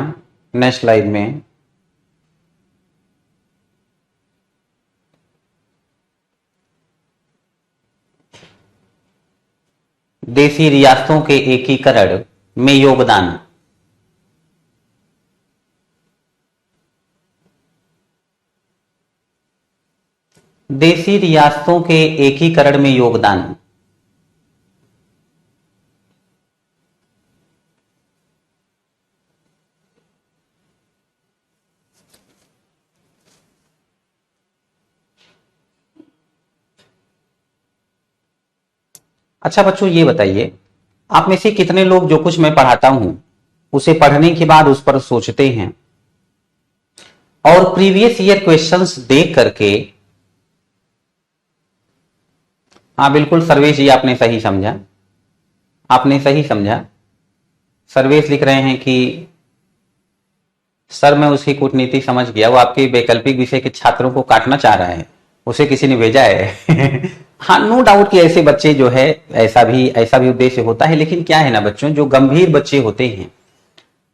नेक्स्ट लाइन में देसी रियासतों के एकीकरण में योगदान। देसी रियासतों के एकीकरण में योगदान। अच्छा बच्चों ये बताइए, आप में से कितने लोग जो कुछ मैं पढ़ाता हूं उसे पढ़ने के बाद उस पर सोचते हैं और प्रीवियस ईयर क्वेश्चंस देख करके। हाँ बिल्कुल सर्वेश जी, आपने सही समझा, आपने सही समझा। सर्वेश लिख रहे हैं कि सर मैं उसकी कूटनीति समझ गया, वो आपके वैकल्पिक विषय के छात्रों को काटना चाह रहा है, उसे किसी ने भेजा है। हाँ नो डाउट कि ऐसे बच्चे जो है ऐसा भी उद्देश्य होता है, लेकिन क्या है ना बच्चों, जो गंभीर बच्चे होते हैं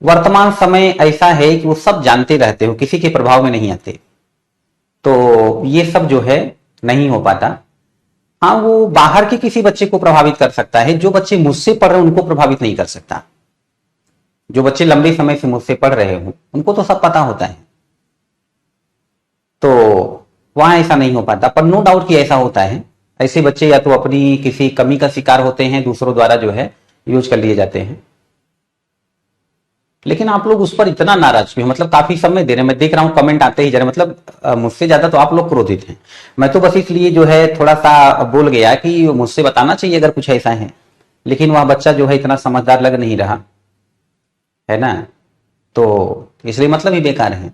वर्तमान समय ऐसा है कि वो सब जानते रहते हो, किसी के प्रभाव में नहीं आते, तो ये सब जो है नहीं हो पाता। हाँ वो बाहर के किसी बच्चे को प्रभावित कर सकता है, जो बच्चे मुझसे पढ़ रहे हैं उनको प्रभावित नहीं कर सकता। जो बच्चे लंबे समय से मुझसे पढ़ रहे हो उनको तो सब पता होता है, तो वहां ऐसा नहीं हो पाता। पर नो डाउट कि ऐसा होता है, ऐसे बच्चे या तो अपनी किसी कमी का शिकार होते हैं, दूसरों द्वारा जो है यूज कर लिए जाते हैं। लेकिन आप लोग उस पर इतना नाराज क्यों, मतलब काफी समय दे रहे हैं, मैं देख रहा हूं कमेंट आते ही जा रहे, मतलब मुझसे ज्यादा तो आप लोग क्रोधित हैं। मैं तो बस इसलिए जो है थोड़ा सा बोल गया कि मुझसे बताना चाहिए अगर कुछ ऐसा है, लेकिन वह बच्चा जो है इतना समझदार लग नहीं रहा है ना, तो इसलिए मतलब ही बेकार है।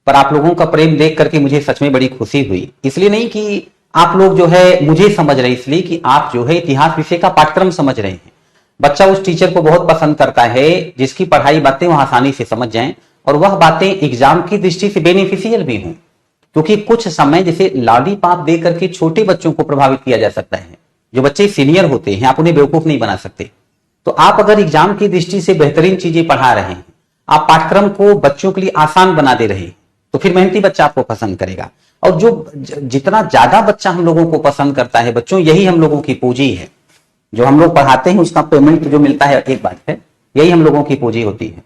पर आप लोगों का प्रेम देख करके मुझे सच में बड़ी खुशी हुई, इसलिए नहीं कि आप लोग जो है मुझे समझ रहे, इसलिए कि आप जो है इतिहास विषय का पाठ्यक्रम समझ रहे हैं। बच्चा उस टीचर को बहुत पसंद करता है जिसकी पढ़ाई बातें वह आसानी से समझ जाएं और वह बातें एग्जाम की दृष्टि से बेनिफिशियल भी हों, क्योंकि कुछ समय जैसे लॉलीपॉप दे करके छोटे बच्चों को प्रभावित किया जा सकता है। जो बच्चे सीनियर होते हैं आप उन्हें बेवकूफ नहीं बना सकते, तो आप अगर एग्जाम की दृष्टि से बेहतरीन चीजें पढ़ा रहे हैं, आप पाठ्यक्रम को बच्चों के लिए आसान बना दे रहे हैं, तो फिर मेहनती बच्चा आपको पसंद करेगा। और जो जितना ज्यादा बच्चा हम लोगों को पसंद करता है बच्चों, यही हम लोगों की पूंजी है। जो हम लोग पढ़ाते हैं उसका पेमेंट जो मिलता है एक बात है, यही हम लोगों की पूंजी होती है।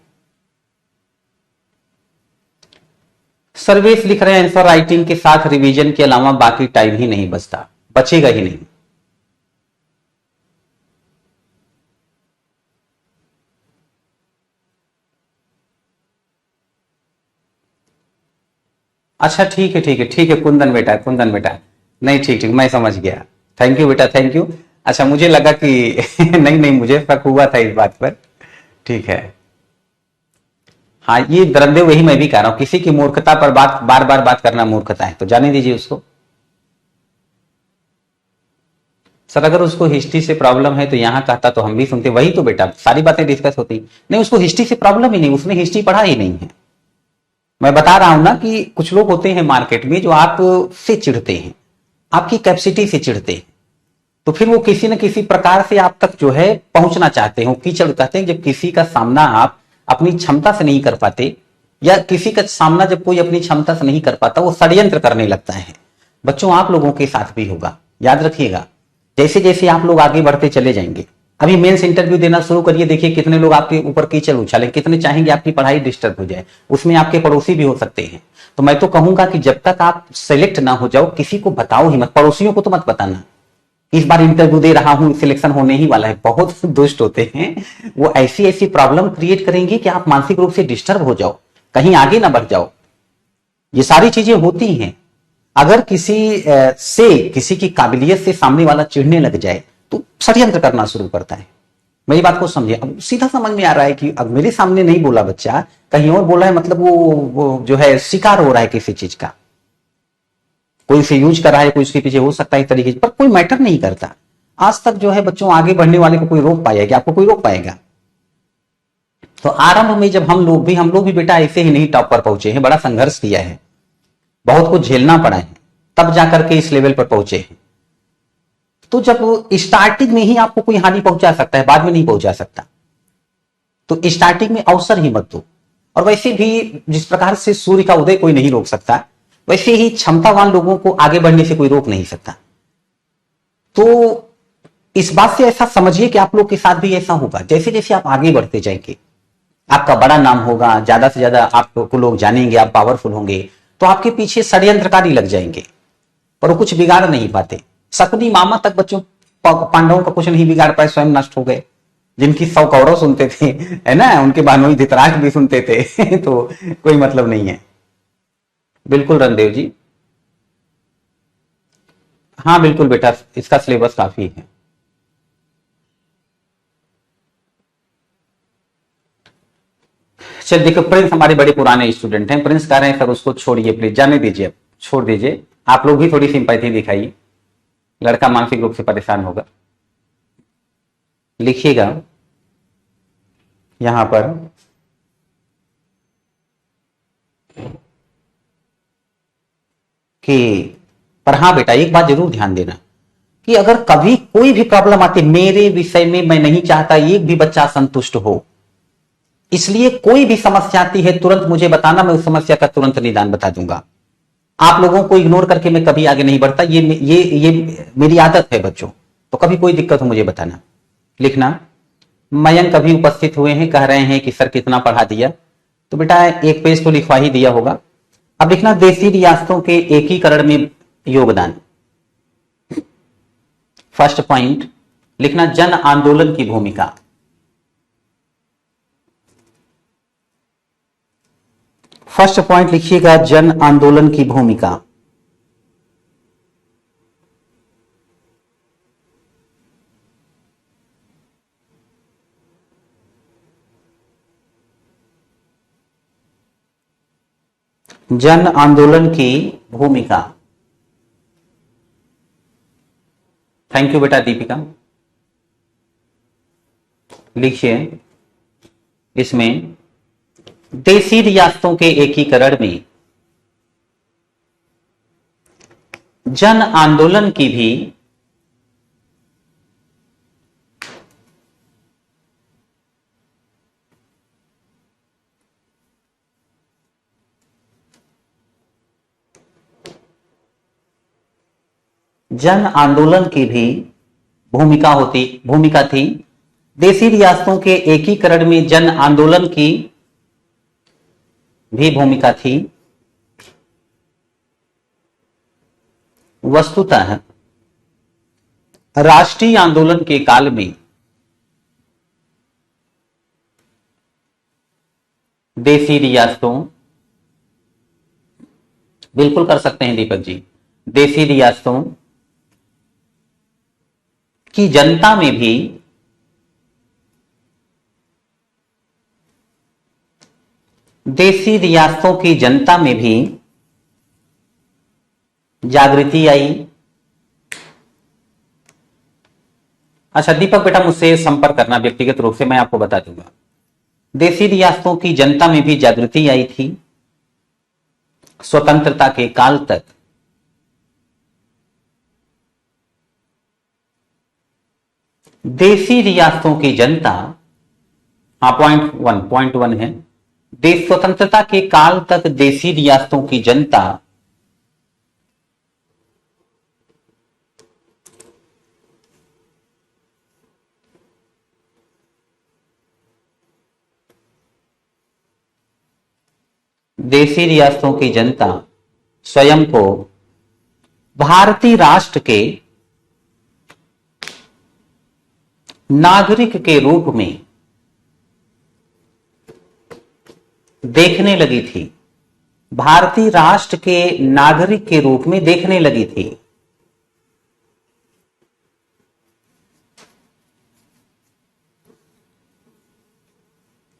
सर्वेश लिख रहे हैं आंसर राइटिंग के साथ रिवीजन के अलावा बाकी टाइम ही नहीं बचता, बचेगा ही नहीं। अच्छा ठीक है ठीक है ठीक है, कुंदन बेटा, कुंदन बेटा, नहीं ठीक ठीक मैं समझ गया, थैंक यू बेटा थैंक यू। अच्छा मुझे लगा कि नहीं नहीं, मुझे शक हुआ था इस बात पर, ठीक है। हाँ ये दरंदे वही मैं भी कह रहा हूं, किसी की मूर्खता पर बात बार बार बात करना मूर्खता है, तो जाने दीजिए उसको। सर अगर उसको हिस्ट्री से प्रॉब्लम है तो यहां कहता तो हम भी सुनते, वही तो बेटा सारी बातें डिस्कस होती। नहीं उसको हिस्ट्री से प्रॉब्लम ही नहीं, उसने हिस्ट्री पढ़ा ही नहीं है। मैं बता रहा हूं ना कि कुछ लोग होते हैं मार्केट में जो आप से चिढ़ते हैं, आपकी कैपेसिटी से चिढ़ते हैं, तो फिर वो किसी न किसी प्रकार से आप तक जो है पहुंचना चाहते हो। कीचड़ कहते हैं जब किसी का सामना आप अपनी क्षमता से नहीं कर पाते, या किसी का सामना जब कोई अपनी क्षमता से नहीं कर पाता वो षड्यंत्र करने लगता है। बच्चों आप लोगों के साथ भी होगा, याद रखिएगा। जैसे जैसे आप लोग आगे बढ़ते चले जाएंगे, अभी मेंस इंटरव्यू देना शुरू करिए, देखिए कितने लोग आपके ऊपर कीचड़ उछाले, कितने चाहेंगे आपकी पढ़ाई डिस्टर्ब हो जाए, उसमें आपके पड़ोसी भी हो सकते हैं। तो मैं तो कहूंगा कि जब तक आप सेलेक्ट ना हो जाओ किसी को बताओ ही मत, पड़ोसियों को तो मत बताना इस बार इंटरव्यू दे रहा हूं, सिलेक्शन होने ही वाला है। बहुत दुष्ट होते हैं वो, ऐसी ऐसी प्रॉब्लम क्रिएट करेंगे कि आप मानसिक रूप से डिस्टर्ब हो जाओ, कहीं आगे ना बढ़ जाओ। ये सारी चीजें होती हैं। अगर किसी की काबिलियत से सामने वाला चिढ़ने लग जाए तो षड्यंत्र करना शुरू करता है। मेरी बात को समझिए, अब सीधा समझ में आ रहा है कि अब मेरे सामने नहीं बोला बच्चा, कहीं और बोला है, मतलब वो जो है शिकार हो रहा है किसी चीज का, कोई उसे यूज कर रहा है, कोई उसके पीछे हो सकता है इस तरीके से, पर कोई मैटर नहीं करता। आज तक जो है बच्चों आगे बढ़ने वाले को कोई रोक पाएगा, आपको कोई रोक पाएगा? तो आरंभ में जब हम लोग भी बेटा ऐसे ही नहीं टॉप पर पहुंचे हैं, बड़ा संघर्ष किया है, बहुत कुछ झेलना पड़ा है, तब जाकर के इस लेवल पर पहुंचे हैं। तो जब स्टार्टिंग में ही आपको कोई हानि पहुंचा सकता है, बाद में नहीं पहुंचा सकता। तो स्टार्टिंग में अवसर ही मत दो। और वैसे भी जिस प्रकार से सूर्य का उदय कोई नहीं रोक सकता, वैसे ही क्षमतावान लोगों को आगे बढ़ने से कोई रोक नहीं सकता। तो इस बात से ऐसा समझिए कि आप लोग के साथ भी ऐसा होगा। जैसे जैसे आप आगे बढ़ते जाएंगे, आपका बड़ा नाम होगा, ज्यादा से ज्यादा आपको लोग जानेंगे, आप पावरफुल होंगे, तो आपके पीछे षड्यंत्रकारी लग जाएंगे, पर वो कुछ बिगाड़ नहीं पाते। शकुनी मामा तक बच्चों पांडवों का कुछ नहीं बिगाड़ पाए, स्वयं नष्ट हो गए। जिनकी 100 कौरव सुनते थे, है ना, उनके बहनोई धृतराष्ट्र भी सुनते थे तो कोई मतलब नहीं है। बिल्कुल रणदेव जी, हाँ बिल्कुल बेटा, इसका सिलेबस काफी है। चल देखो, प्रिंस हमारे बड़े पुराने स्टूडेंट हैं। प्रिंस कह रहे हैं सर उसको छोड़िए प्लीज, जाने दीजिए, अब छोड़ दीजिए। आप लोग भी थोड़ी सिंपैथी दिखाइए, लड़का मानसिक रूप से परेशान होगा। लिखिएगा यहां पर कि, पर हाँ बेटा एक बात जरूर ध्यान देना कि अगर कभी कोई भी प्रॉब्लम आती मेरे विषय में, मैं नहीं चाहता एक भी बच्चा संतुष्ट हो, इसलिए कोई भी समस्या आती है तुरंत मुझे बताना, मैं उस समस्या का तुरंत निदान बता दूंगा। आप लोगों को इग्नोर करके मैं कभी आगे नहीं बढ़ता, ये मेरी आदत है बच्चों। तो कभी कोई दिक्कत हो मुझे बताना। लिखना, मयंक अभी उपस्थित हुए हैं, कह रहे हैं कि सर कितना पढ़ा दिया। तो बेटा एक पेज तो लिखवा ही दिया होगा। अब लिखना, देशी रियासतों के एकीकरण में योगदान। फर्स्ट पॉइंट लिखना, जन आंदोलन की भूमिका। फर्स्ट पॉइंट लिखिएगा, जन आंदोलन की भूमिका। जन आंदोलन की भूमिका। थैंक यू बेटा दीपिका। लिखिए इसमें, देशी रियासतों के एकीकरण में जन आंदोलन की भी जन आंदोलन की भी भूमिका थी। देशी रियासतों के एकीकरण में जन आंदोलन की भी भूमिका थी। वस्तुतः राष्ट्रीय आंदोलन के काल में देशी रियासतों, बिल्कुल कर सकते हैं दीपक जी, देशी रियासतों की जनता में भी देशी रियासतों की जनता में भी जागृति आई। अच्छा दीपक बेटा मुझसे संपर्क करना व्यक्तिगत रूप से, मैं आपको बता दूंगा। देशी रियासतों की जनता में भी जागृति आई थी स्वतंत्रता के काल तक। देशी रियासतों की जनता, हाँ पॉइंट वन है, देश स्वतंत्रता के काल तक देशी रियासतों की जनता देशी रियासतों की जनता स्वयं को भारतीय राष्ट्र के नागरिक के रूप में देखने लगी थी। भारतीय राष्ट्र के नागरिक के रूप में देखने लगी थी।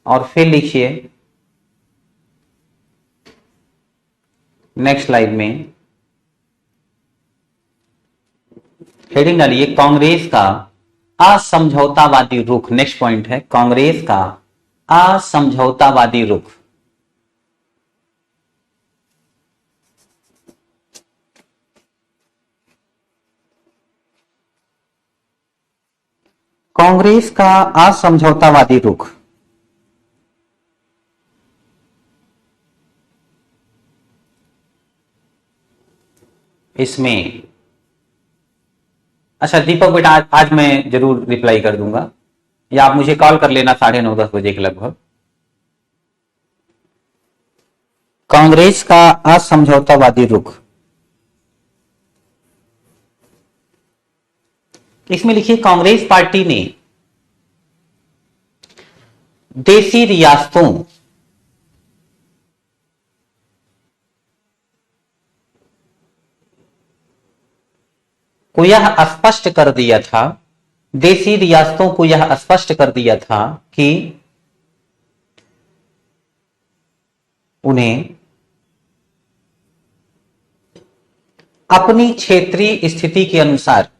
और फिर लिखिए नेक्स्ट स्लाइड में हेडिंग डालिए, कांग्रेस का असमझौतावादी रुख। नेक्स्ट पॉइंट है, कांग्रेस का असमझौतावादी रुख। कांग्रेस का असमझौतावादी रुख। इसमें अच्छा दीपक बेटा, आज मैं जरूर रिप्लाई कर दूंगा, या आप मुझे कॉल कर लेना 9:30-10 बजे के लगभग। कांग्रेस का असमझौतावादी रुख, इसमें लिखिए कांग्रेस पार्टी ने देसी रियासतों को यह स्पष्ट कर दिया था, देसी रियासतों को यह स्पष्ट कर दिया था कि उन्हें अपनी क्षेत्रीय स्थिति के अनुसार,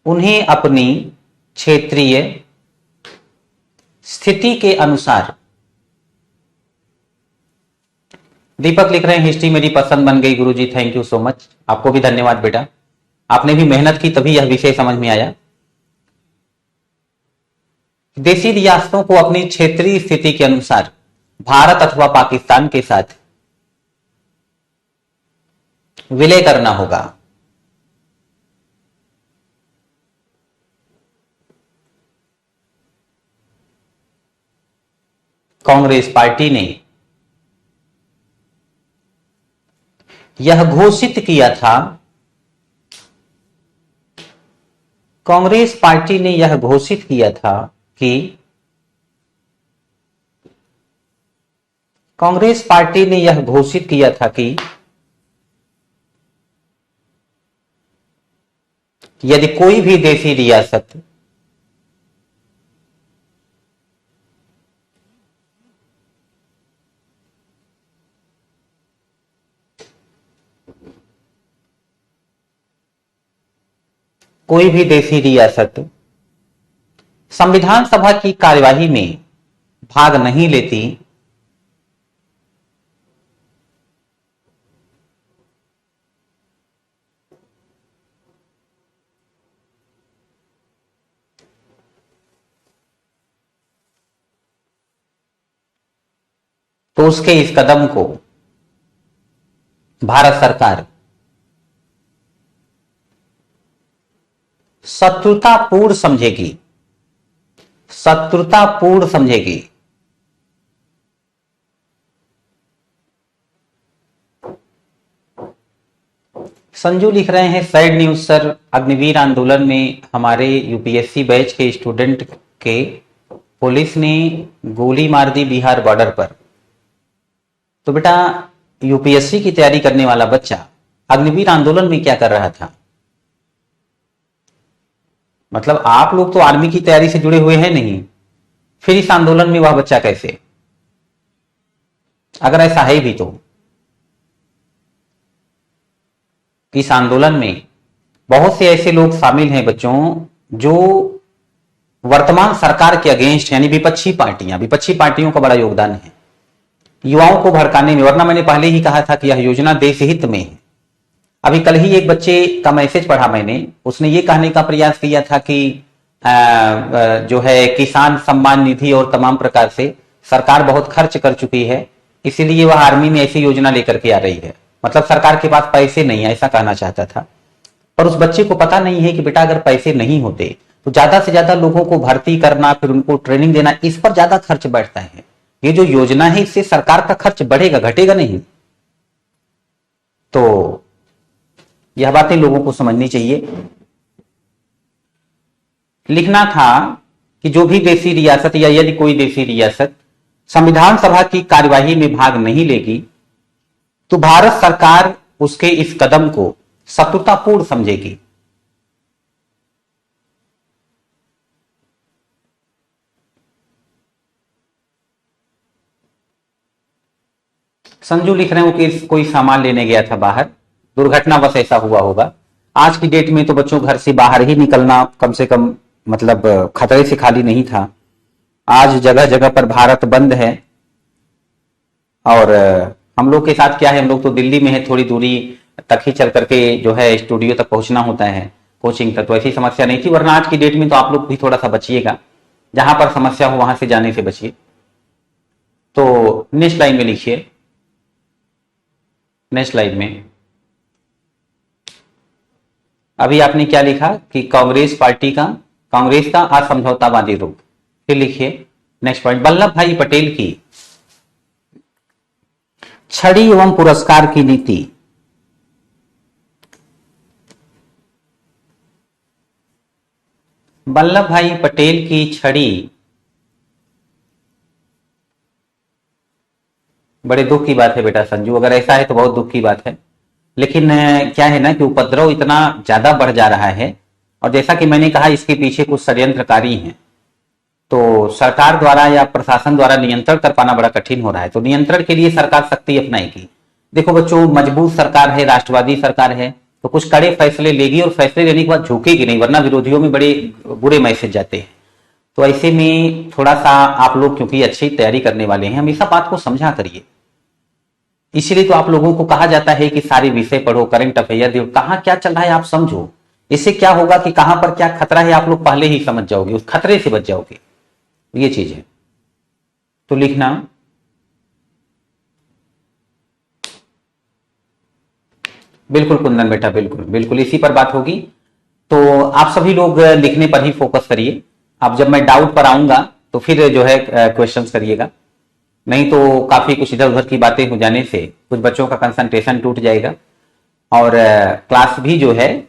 उन्हें अपनी क्षेत्रीय स्थिति के अनुसार, दीपक लिख रहे हैं हिस्ट्री मेरी पसंद बन गई गुरुजी, थैंक यू सो मच, आपको भी धन्यवाद बेटा, आपने भी मेहनत की तभी यह विषय समझ में आया। देसी रियासतों को अपनी क्षेत्रीय स्थिति के अनुसार भारत अथवा पाकिस्तान के साथ विलय करना होगा। कांग्रेस पार्टी ने यह घोषित किया था, कांग्रेस पार्टी ने यह घोषित किया था कि कांग्रेस पार्टी ने यह घोषित किया था कि यदि कोई भी देसी रियासत संविधान सभा की कार्यवाही में भाग नहीं लेती तो उसके इस कदम को भारत सरकार शत्रुतापूर्ण समझेगी, शत्रुतापूर्ण समझेगी। संजू लिख रहे हैं सैड न्यूज सर, अग्निवीर आंदोलन में हमारे यूपीएससी बैच के स्टूडेंट के पुलिस ने गोली मार दी बिहार बॉर्डर पर। तो बेटा यूपीएससी की तैयारी करने वाला बच्चा अग्निवीर आंदोलन में क्या कर रहा था? मतलब आप लोग तो आर्मी की तैयारी से जुड़े हुए हैं नहीं, फिर इस आंदोलन में वह बच्चा कैसे, अगर ऐसा है भी तो। इस आंदोलन में बहुत से ऐसे लोग शामिल हैं बच्चों जो वर्तमान सरकार के अगेंस्ट, यानी विपक्षी पार्टियों का बड़ा योगदान है युवाओं को भड़काने में। वरना मैंने पहले ही कहा था कि यह योजना देश हित में है। अभी कल ही एक बच्चे का मैसेज पढ़ा मैंने, उसने ये कहने का प्रयास किया था कि जो है किसान सम्मान निधि और तमाम प्रकार से सरकार बहुत खर्च कर चुकी है, इसीलिए वह आर्मी में ऐसी योजना लेकर के आ रही है। मतलब सरकार के पास पैसे नहीं है, ऐसा कहना चाहता था। पर उस बच्चे को पता नहीं है कि बेटा अगर पैसे नहीं होते तो ज्यादा से ज्यादा लोगों को भर्ती करना, फिर उनको ट्रेनिंग देना, इस पर ज्यादा खर्च बैठता है। ये जो योजना है इससे सरकार का खर्च बढ़ेगा, घटेगा नहीं। तो यह बातें लोगों को समझनी चाहिए। लिखना था कि जो भी देसी रियासत या यदि कोई देसी रियासत संविधान सभा की कार्यवाही में भाग नहीं लेगी तो भारत सरकार उसके इस कदम को शत्रुतापूर्ण समझेगी। संजू लिख रहे हो कि कोई सामान लेने गया था बाहर, दुर्घटनावश ऐसा हुआ होगा। आज की डेट में तो बच्चों घर से बाहर ही निकलना कम से कम मतलब खतरे से खाली नहीं था। आज जगह जगह पर भारत बंद है। और हम लोग के साथ क्या है, हम लोग तो दिल्ली में है, थोड़ी दूरी तक ही चल करके जो है स्टूडियो तक पहुंचना होता है, कोचिंग तक, तो ऐसी समस्या नहीं थी। वरना आज की डेट में तो आप लोग भी थोड़ा सा बचिएगा, जहां पर समस्या हो वहां से जाने से बचिए। तो नेक्स्ट लाइन में लिखिए, नेक्स्ट लाइन में अभी आपने क्या लिखा कि कांग्रेस का असमझौतावादी रूप। फिर लिखिए नेक्स्ट पॉइंट, वल्लभ भाई पटेल की छड़ी एवं पुरस्कार की नीति। वल्लभ भाई पटेल की छड़ी, बड़े दुख की बात है बेटा संजू, अगर ऐसा है तो बहुत दुख की बात है। लेकिन क्या है ना कि उपद्रव इतना ज्यादा बढ़ जा रहा है, और जैसा कि मैंने कहा इसके पीछे कुछ षड्यंत्रकारी हैं, तो सरकार द्वारा या प्रशासन द्वारा नियंत्रण कर पाना बड़ा कठिन हो रहा है। तो नियंत्रण के लिए सरकार सख्ती अपनाएगी। देखो बच्चों, मजबूत सरकार है, राष्ट्रवादी सरकार है, तो कुछ कड़े फैसले लेगी और फैसले लेने के बाद झुकेगी नहीं, वरना विरोधियों में बड़े बुरे मैसेज जाते हैं। तो ऐसे में थोड़ा सा आप लोग क्योंकि अच्छी तैयारी करने वाले हैं, हमेशा बात को समझा करिए। इसीलिए तो आप लोगों को कहा जाता है कि सारे विषय पढ़ो, करंट अफेयर देखो, कहां क्या चल रहा है आप समझो। इससे क्या होगा कि कहां पर क्या खतरा है आप लोग पहले ही समझ जाओगे, उस खतरे से बच जाओगे। ये चीज है। तो लिखना, बिल्कुल कुंदन बेटा, बिल्कुल बिल्कुल इसी पर बात होगी। तो आप सभी लोग लिखने पर ही फोकस करिए। अब जब मैं डाउट पर आऊंगा तो फिर जो है क्वेश्चंस करिएगा, नहीं तो काफी कुछ इधर उधर की बातें हो जाने से कुछ बच्चों का कंसंट्रेशन टूट जाएगा, और क्लास भी जो है,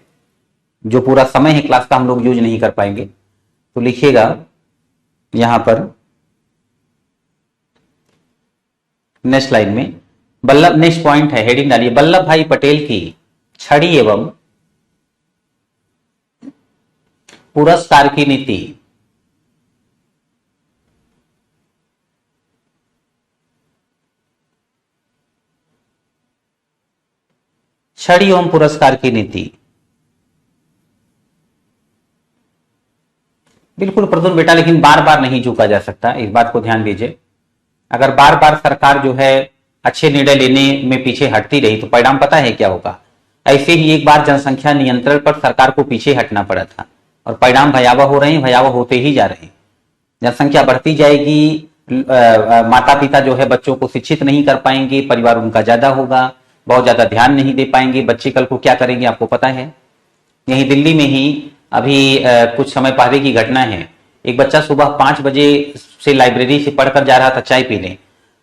जो पूरा समय है क्लास का, हम लोग यूज नहीं कर पाएंगे। तो लिखिएगा यहां पर नेक्स्ट लाइन में, नेक्स्ट पॉइंट है, हेडिंग डालिए, वल्लभ भाई पटेल की छड़ी एवं पुरस्कार की नीति। छड़ी एवं पुरस्कार की नीति। बिल्कुल प्रदुल बेटा, लेकिन बार बार नहीं झुका जा सकता, इस बात को ध्यान दीजिए। अगर बार बार सरकार जो है अच्छे निर्णय लेने में पीछे हटती रही तो परिणाम पता है क्या होगा। ऐसे ही एक बार जनसंख्या नियंत्रण पर सरकार को पीछे हटना पड़ा था, और परिणाम भयावह हो रहे हैं, भयावह होते ही जा रहे हैं। जनसंख्या बढ़ती जाएगी, माता पिता जो है बच्चों को शिक्षित नहीं कर पाएंगे, परिवार उनका ज्यादा होगा, बहुत ज्यादा ध्यान नहीं दे पाएंगे, बच्चे कल को क्या करेंगे आपको पता है। यहीं दिल्ली में ही अभी कुछ समय पहले की घटना है। एक बच्चा सुबह 5 बजे से लाइब्रेरी से पढ़कर जा रहा था चाय पीने।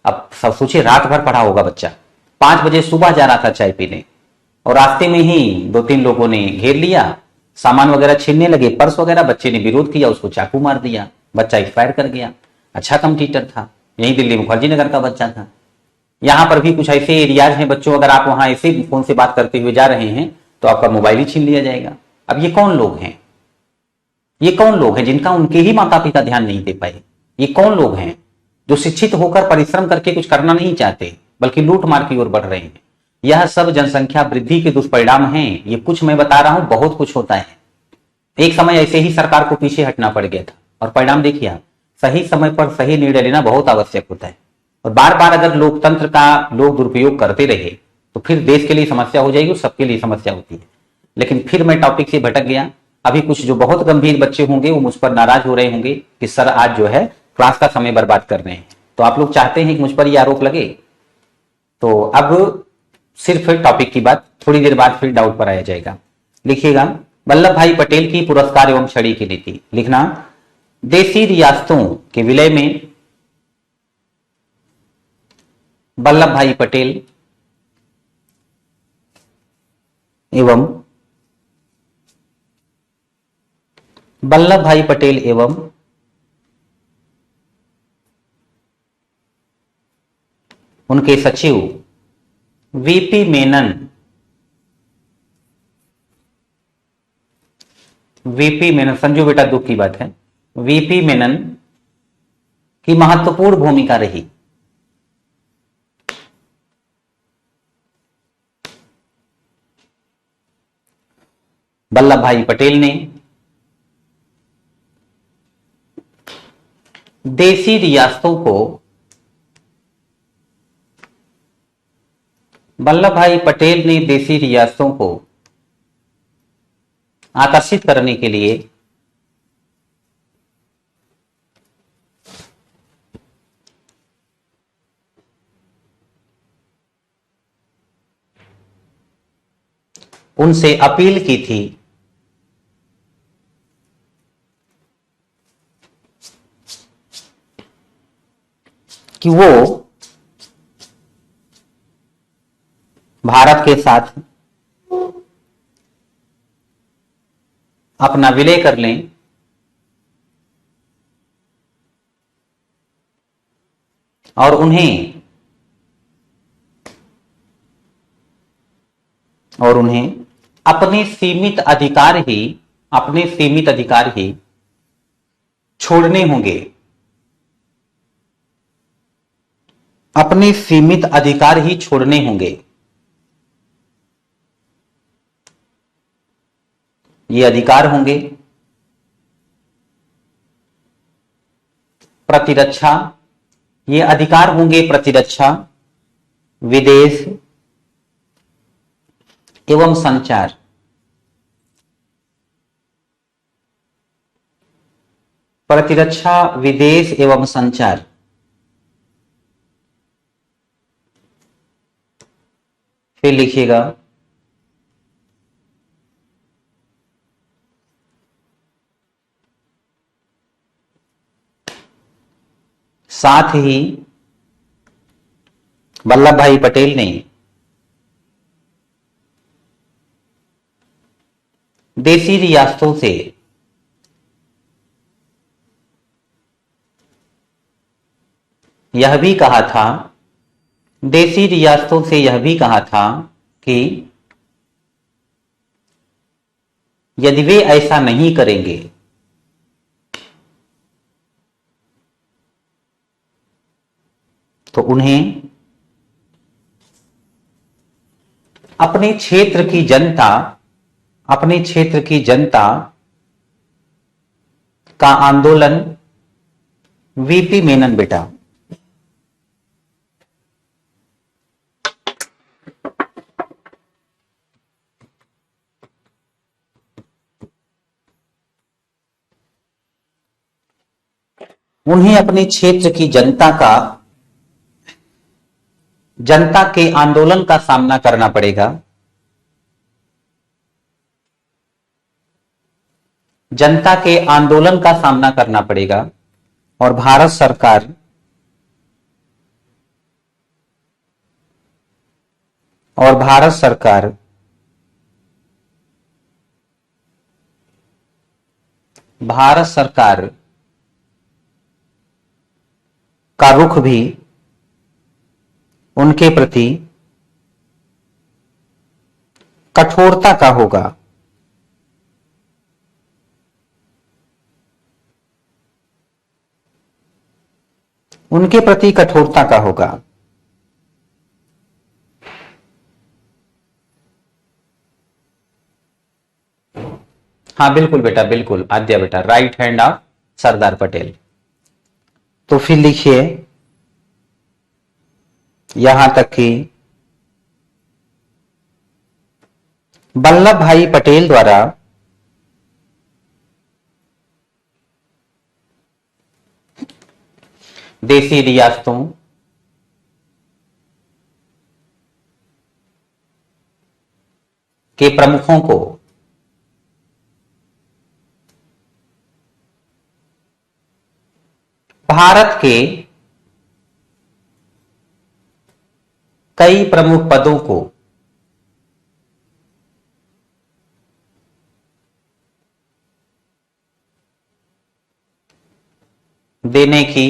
अब सब सोचिए, रात भर पढ़ा होगा बच्चा, 5 बजे सुबह जा रहा था चाय पीने, और रास्ते में ही 2-3 लोगों ने घेर लिया, सामान वगैरह छीनने लगे, पर्स वगैरह। बच्चे ने विरोध किया, उसको चाकू मार दिया, बच्चा एक्सपायर कर गया। अच्छा कंपटीटर था, यही दिल्ली मुखर्जी नगर का बच्चा था। यहां पर भी कुछ ऐसे एरियाज हैं बच्चों, अगर आप वहां ऐसे फोन से बात करते हुए जा रहे हैं तो आपका मोबाइल ही छीन लिया जाएगा। अब ये कौन लोग हैं, ये कौन लोग हैं जिनका उनके ही माता पिता ध्यान नहीं दे पाए। ये कौन लोग हैं जो शिक्षित होकर परिश्रम करके कुछ करना नहीं चाहते, बल्कि लूट मार की ओर बढ़ रहे हैं। यह सब जनसंख्या वृद्धि के दुष्परिणाम हैं। ये कुछ मैं बता रहा हूं, बहुत कुछ होता है। एक समय ऐसे ही सरकार को पीछे हटना पड़ गया था, और परिणाम देखिए आप। सही समय पर सही निर्णय लेना बहुत आवश्यक होता है, और बार बार अगर लोकतंत्र का लोग दुरुपयोग करते रहे तो फिर देश के लिए समस्या हो जाएगी और सबके लिए समस्या होती है। लेकिन फिर मैं टॉपिक से भटक गया। अभी कुछ जो बहुत गंभीर बच्चे होंगे वो मुझ पर नाराज हो रहे होंगे कि सर आज जो है क्लास का समय बर्बाद कर रहे हैं। तो आप लोग चाहते हैं कि मुझ पर यह आरोप लगे, तो अब सिर्फ टॉपिक की बात, थोड़ी देर बाद फिर डाउट पर आया जाएगा। लिखिएगा, वल्लभ भाई पटेल की पुरस्कार एवं छड़ी की नीति। लिखना, देशी रियासतों के विलय में वल्लभ भाई पटेल एवं वल्लभ भाई पटेल एवं उनके सचिव वीपी मेनन, वीपी मेनन, संजू बेटा दुख की बात है, वीपी मेनन की महत्वपूर्ण भूमिका रही। वल्लभ भाई पटेल ने देशी रियासतों को, वल्लभ भाई पटेल ने देशी रियासतों को आकर्षित करने के लिए उनसे अपील की थी कि वो भारत के साथ अपना विलय कर लें और उन्हें अपने सीमित अधिकार ही छोड़ने होंगे। अपने सीमित अधिकार ही छोड़ने होंगे। ये अधिकार होंगे प्रतिरक्षा, ये अधिकार होंगे प्रतिरक्षा, विदेश एवं संचार। प्रतिरक्षा, विदेश एवं संचार। फिर लिखिएगा साथ ही वल्लभ भाई पटेल ने देशी रियासतों से यह भी कहा था, देशी रियासतों से यह भी कहा था कि यदि वे ऐसा नहीं करेंगे तो उन्हें अपने क्षेत्र की जनता का आंदोलन, वीपी मेनन बेटा, उन्हें अपने क्षेत्र की जनता के आंदोलन का सामना करना पड़ेगा। जनता के आंदोलन का सामना करना पड़ेगा और भारत सरकार का रुख भी उनके प्रति कठोरता का होगा। उनके प्रति कठोरता का होगा। हाँ बिल्कुल बेटा, बिल्कुल आद्या बेटा, right hand of Sardar Patel. तो फिर लिखिए यहां तक कि वल्लभ भाई पटेल द्वारा देशी रियासतों के प्रमुखों को भारत के कई प्रमुख पदों को देने की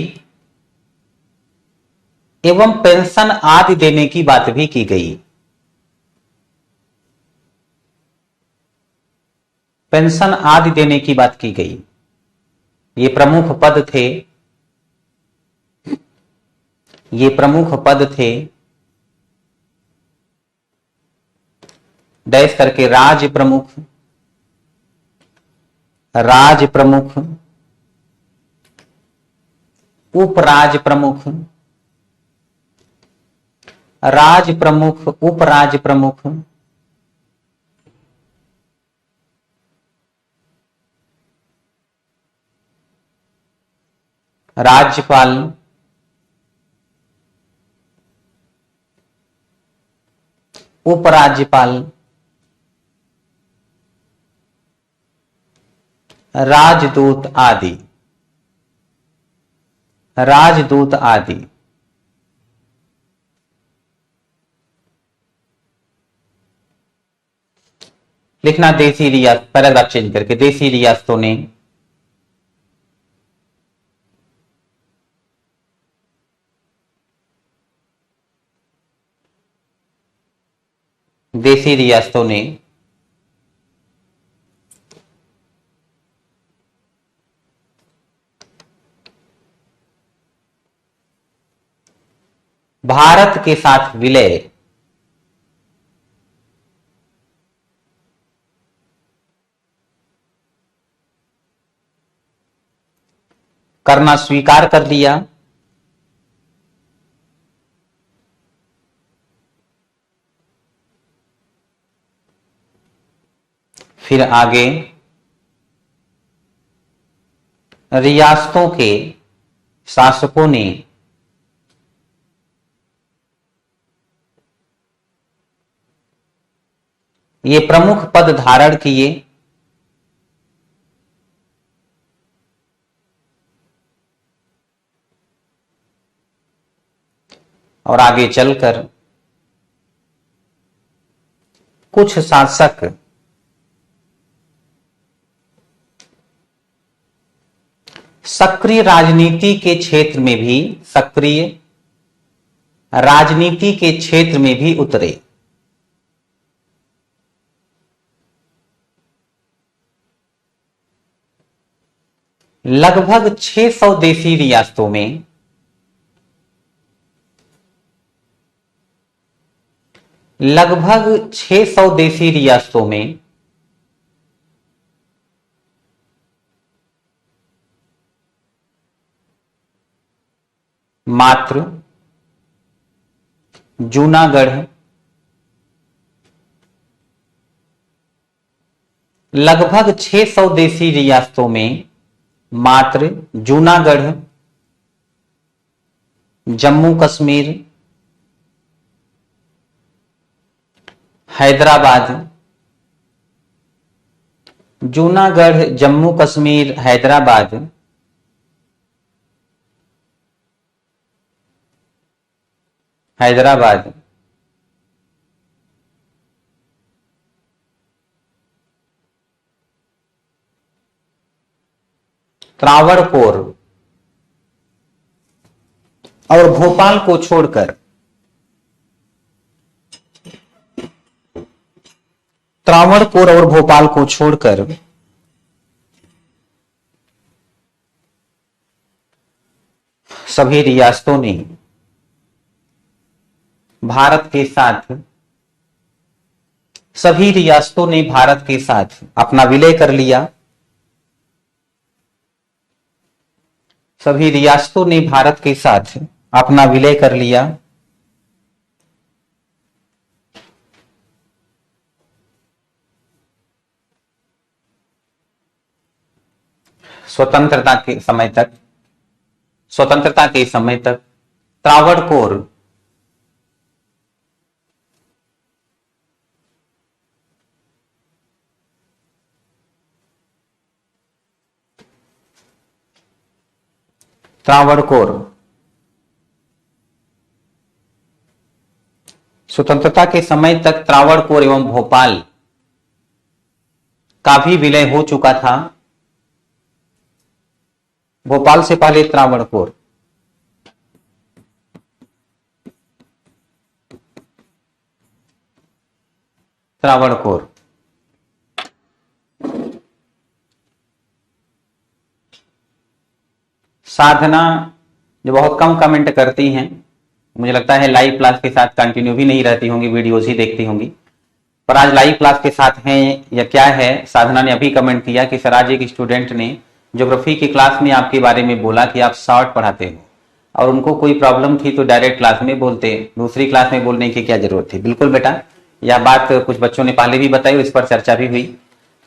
एवं पेंशन आदि देने की बात भी की गई। पेंशन आदि देने की बात की गई। ये प्रमुख पद थे डैश करके राज प्रमुख, उपराज प्रमुख, राज प्रमुख, उपराज प्रमुख, राज्यपाल, उपराज्यपाल, राजदूत आदि। लिखना देसी रियासत, पैराग्राफ चेंज करके, देसी रियासतों ने देसी रियासतों ने भारत के साथ विलय करना स्वीकार कर लिया। फिर आगे रियासतों के शासकों ने ये प्रमुख पद धारण किए। और आगे चलकर कुछ शासक सक्रिय राजनीति के क्षेत्र में भी, सक्रिय राजनीति के क्षेत्र में भी उतरे। लगभग 600 देसी रियासतों में लगभग 600 देसी रियासतों में मात्र जूनागढ़, लगभग 600 देसी रियासतों में मात्र जूनागढ़, जम्मू कश्मीर, हैदराबाद, जूनागढ़, जम्मू कश्मीर, हैदराबाद हैदराबाद त्रावणकोर और भोपाल को छोड़कर, त्रावणकोर और भोपाल को छोड़कर सभी रियासतों ने भारत के साथ, सभी रियासतों ने भारत के साथ अपना विलय कर लिया। सभी रियासतों ने भारत के साथ अपना विलय कर लिया। स्वतंत्रता के समय तक, स्वतंत्रता के समय तक त्रावणकोर त्रावणकोर स्वतंत्रता के समय तक त्रावणकोर एवं भोपाल का भी विलय हो चुका था। भोपाल से पहले त्रावणकोर, त्रावणकोर साधना जो बहुत कम कमेंट करती हैं, मुझे लगता है लाइव क्लास के साथ कंटिन्यू भी नहीं रहती होंगी, वीडियोस ही देखती होंगी, पर आज लाइव क्लास के साथ हैं या क्या है। साधना ने अभी कमेंट किया कि सर आज एक स्टूडेंट ने ज्योग्राफी की क्लास में आपके बारे में बोला कि आप शॉर्ट पढ़ाते हो और उनको कोई प्रॉब्लम थी तो डायरेक्ट क्लास में बोलते, दूसरी क्लास में बोलने की क्या जरूरत थी। बिल्कुल बेटा, यह बात कुछ बच्चों ने पहले भी बताई, इस पर चर्चा भी हुई।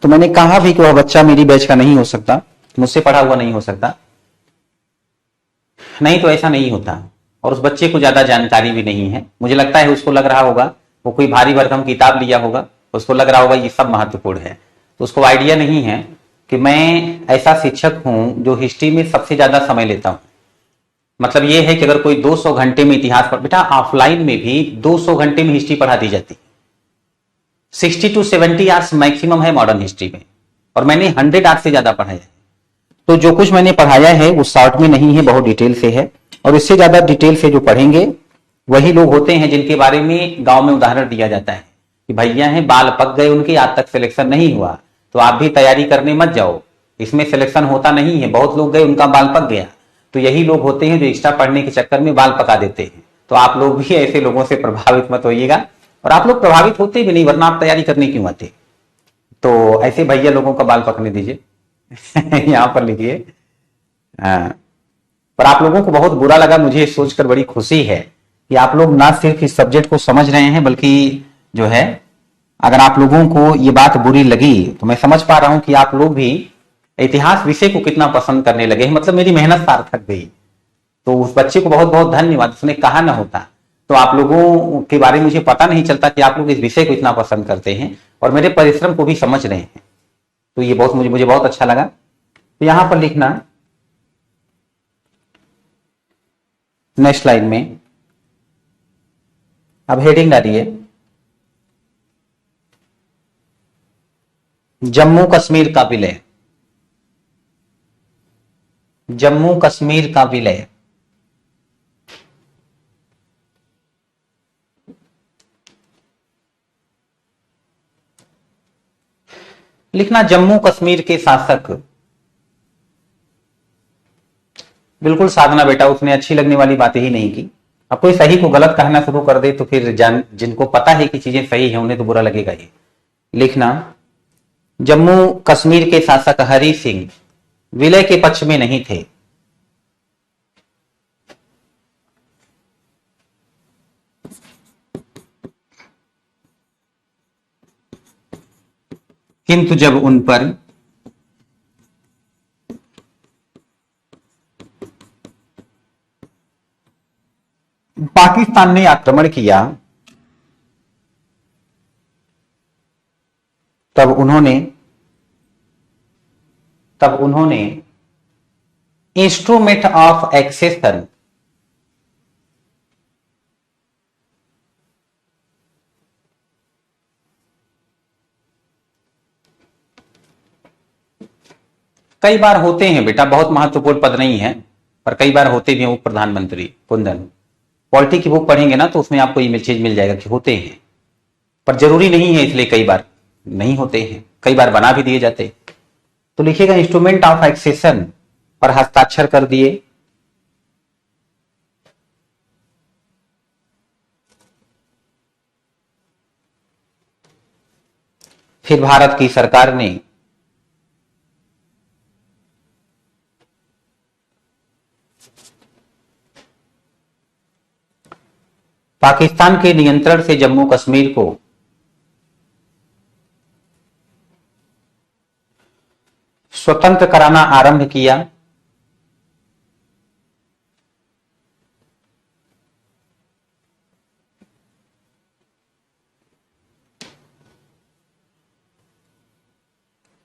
तो मैंने कहा भी कि वह बच्चा मेरी बैच का नहीं हो सकता, मुझसे पढ़ा हुआ नहीं हो सकता, नहीं तो ऐसा नहीं होता। और उस बच्चे को ज्यादा जानकारी भी नहीं है। मुझे लगता है उसको लग रहा होगा वो कोई भारी भरकम किताब लिया होगा, उसको लग रहा होगा ये सब महत्वपूर्ण है, तो उसको आइडिया नहीं है कि मैं ऐसा शिक्षक हूं जो हिस्ट्री में सबसे ज्यादा समय लेता हूं। मतलब ये है कि अगर कोई 200 घंटे में इतिहास पर, बेटा ऑफलाइन में भी 200 घंटे में हिस्ट्री पढ़ा दी जाती, 60 to 70 आवर्स मैक्सिमम है मॉडर्न हिस्ट्री में, और मैंने 100 आवर्स से ज्यादा पढ़ाया है। तो जो कुछ मैंने पढ़ाया है वो शॉर्ट में नहीं है, बहुत डिटेल से है, और इससे ज्यादा डिटेल से जो पढ़ेंगे वही लोग होते हैं जिनके बारे में गांव में उदाहरण दिया जाता है कि भैया हैं बाल पक गए उनके, आज तक सिलेक्शन नहीं हुआ, तो आप भी तैयारी करने मत जाओ, इसमें सिलेक्शन होता नहीं है, बहुत लोग गए उनका बाल पक गया। तो यही लोग होते हैं जो एक्स्ट्रा पढ़ने के चक्कर में बाल पका देते हैं। तो आप लोग भी ऐसे लोगों से प्रभावित मत होइएगा, और आप लोग प्रभावित होते भी नहीं, वरना आप तैयारी करने क्यों आते। तो ऐसे भैया लोगों का बाल पकने दीजिए। यहां पर लिखिए। पर आप लोगों को बहुत बुरा लगा, मुझे सोचकर बड़ी खुशी है कि आप लोग ना सिर्फ इस सब्जेक्ट को समझ रहे हैं, बल्कि जो है अगर आप लोगों को ये बात बुरी लगी तो मैं समझ पा रहा हूं कि आप लोग भी इतिहास विषय को कितना पसंद करने लगे हैं, मतलब मेरी मेहनत सार्थक गई। तो उस बच्चे को बहुत बहुत धन्यवाद, उसने कहा ना होता तो आप लोगों के बारे में मुझे पता नहीं चलता कि आप लोग इस विषय को इतना पसंद करते हैं और मेरे परिश्रम को भी समझ रहे हैं। तो ये बहुत मुझे बहुत अच्छा लगा। तो यहां पर लिखना नेक्स्ट लाइन में, अब हेडिंग डालिए जम्मू कश्मीर का विलय। जम्मू कश्मीर का विलय। लिखना जम्मू कश्मीर के शासक। बिल्कुल साधना बेटा, उसने अच्छी लगने वाली बातें ही नहीं की। अब कोई सही को गलत कहना शुरू कर दे तो फिर जिनको पता है कि चीजें सही है उन्हें तो बुरा लगेगा ही। लिखना जम्मू कश्मीर के शासक हरि सिंह विलय के पक्ष में नहीं थे। किंतु जब उन पर पाकिस्तान ने आक्रमण किया तब उन्होंने इंस्ट्रूमेंट ऑफ एक्सेशन कई बार होते हैं बेटा, बहुत महत्वपूर्ण पद नहीं है पर कई बार होते भी हैं उप प्रधानमंत्री। कुंदन पॉलिटी की बुक पढ़ेंगे ना तो उसमें आपको ये चीज मिल जाएगा कि होते हैं, पर जरूरी नहीं है, इसलिए कई बार नहीं होते हैं, कई बार बना भी दिए जाते। तो लिखिएगा इंस्ट्रूमेंट ऑफ एक्सेशन पर हस्ताक्षर कर दिए। फिर भारत की सरकार ने पाकिस्तान के नियंत्रण से जम्मू कश्मीर को स्वतंत्र कराना आरंभ किया।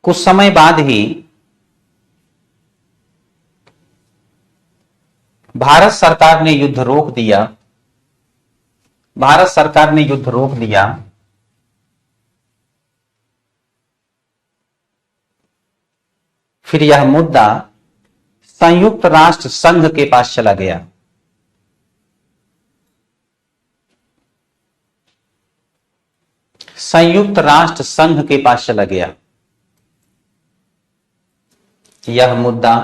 कुछ समय बाद ही भारत सरकार ने युद्ध रोक दिया। भारत सरकार ने युद्ध रोक दिया। फिर यह मुद्दा संयुक्त राष्ट्र संघ के पास चला गया। संयुक्त राष्ट्र संघ के पास चला गया। यह मुद्दा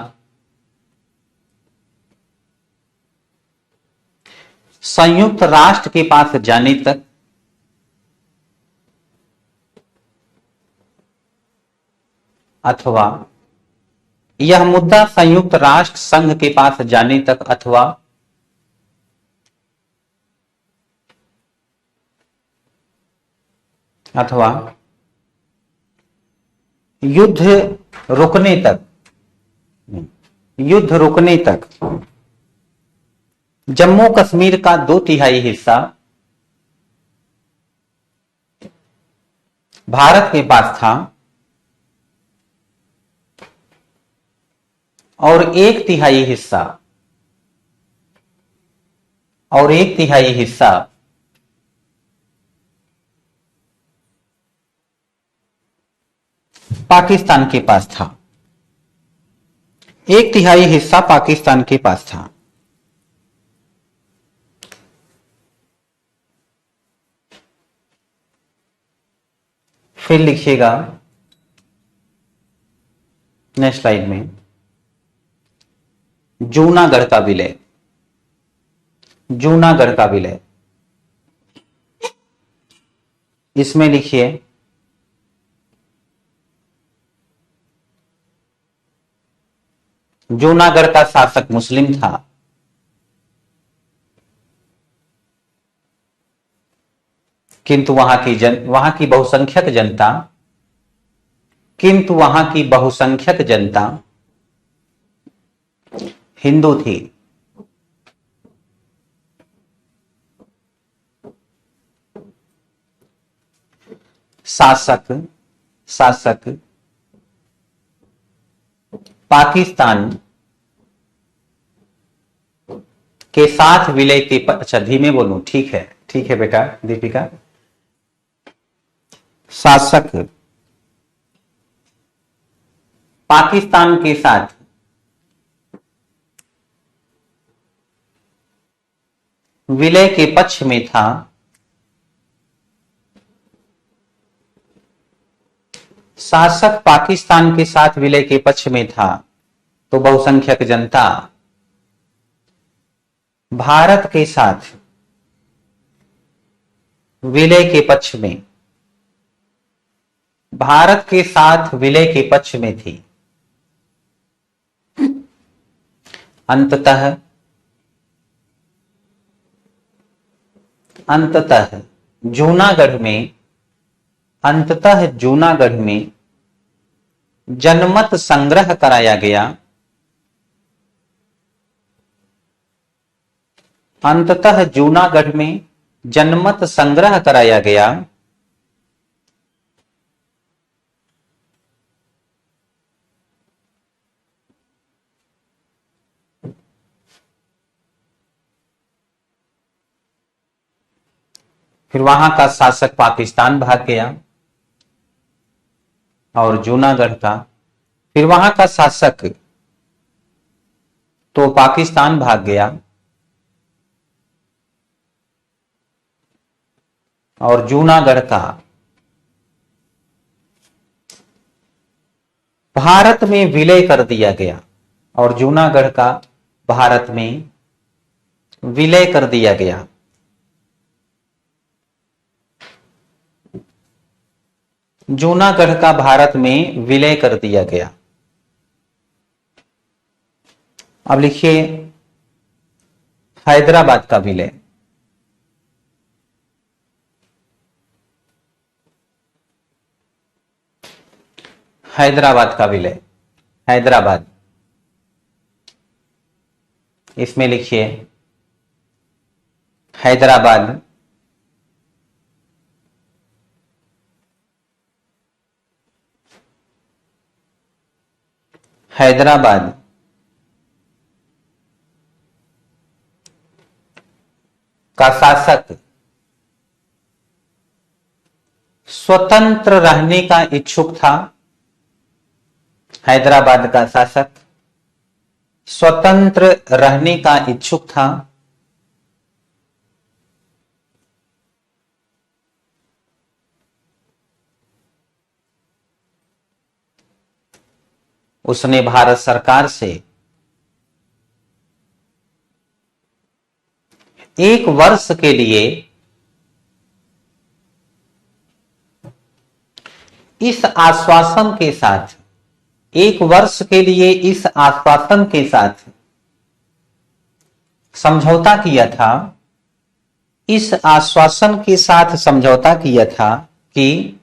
संयुक्त राष्ट्र के पास जाने तक अथवा यह मुद्दा संयुक्त राष्ट्र संघ के पास जाने तक अथवा युद्ध रुकने तक जम्मू कश्मीर का 2/3 हिस्सा भारत के पास था और 1/3 हिस्सा पाकिस्तान के पास था। 1/3 हिस्सा पाकिस्तान के पास था। फिर लिखिएगा नेक्स्ट स्लाइड में जूनागढ़ का विलय। जूनागढ़ का विलय, इसमें लिखिए जूनागढ़ का शासक मुस्लिम था, किंतु वहां की बहुसंख्यक जनता हिंदू थी। शासक पाकिस्तान के साथ विलय के अच्छा धीमे बोलूं, ठीक है बेटा दीपिका। शासक पाकिस्तान के साथ विलय के पक्ष में था। शासक पाकिस्तान के साथ विलय के पक्ष में था तो बहुसंख्यक जनता भारत के साथ विलय के पक्ष में थी। अंततः जूनागढ़ में जनमत संग्रह कराया गया। अंततः जूनागढ़ में जनमत संग्रह कराया गया। फिर वहां का शासक पाकिस्तान भाग गया और जूनागढ़ का, फिर वहां का शासक तो पाकिस्तान भाग गया और जूनागढ़ का भारत में विलय कर दिया गया और जूनागढ़ का भारत में विलय कर दिया गया। जूनागढ़ का भारत में विलय कर दिया गया। अब लिखिए हैदराबाद का विलय। हैदराबाद का विलय, हैदराबाद, इसमें लिखिए हैदराबाद का शासक स्वतंत्र रहने का इच्छुक था। हैदराबाद का शासक स्वतंत्र रहने का इच्छुक था। उसने भारत सरकार से 1 वर्ष के लिए इस आश्वासन के साथ 1 वर्ष के लिए इस आश्वासन के साथ समझौता किया था। इस आश्वासन के साथ समझौता किया था कि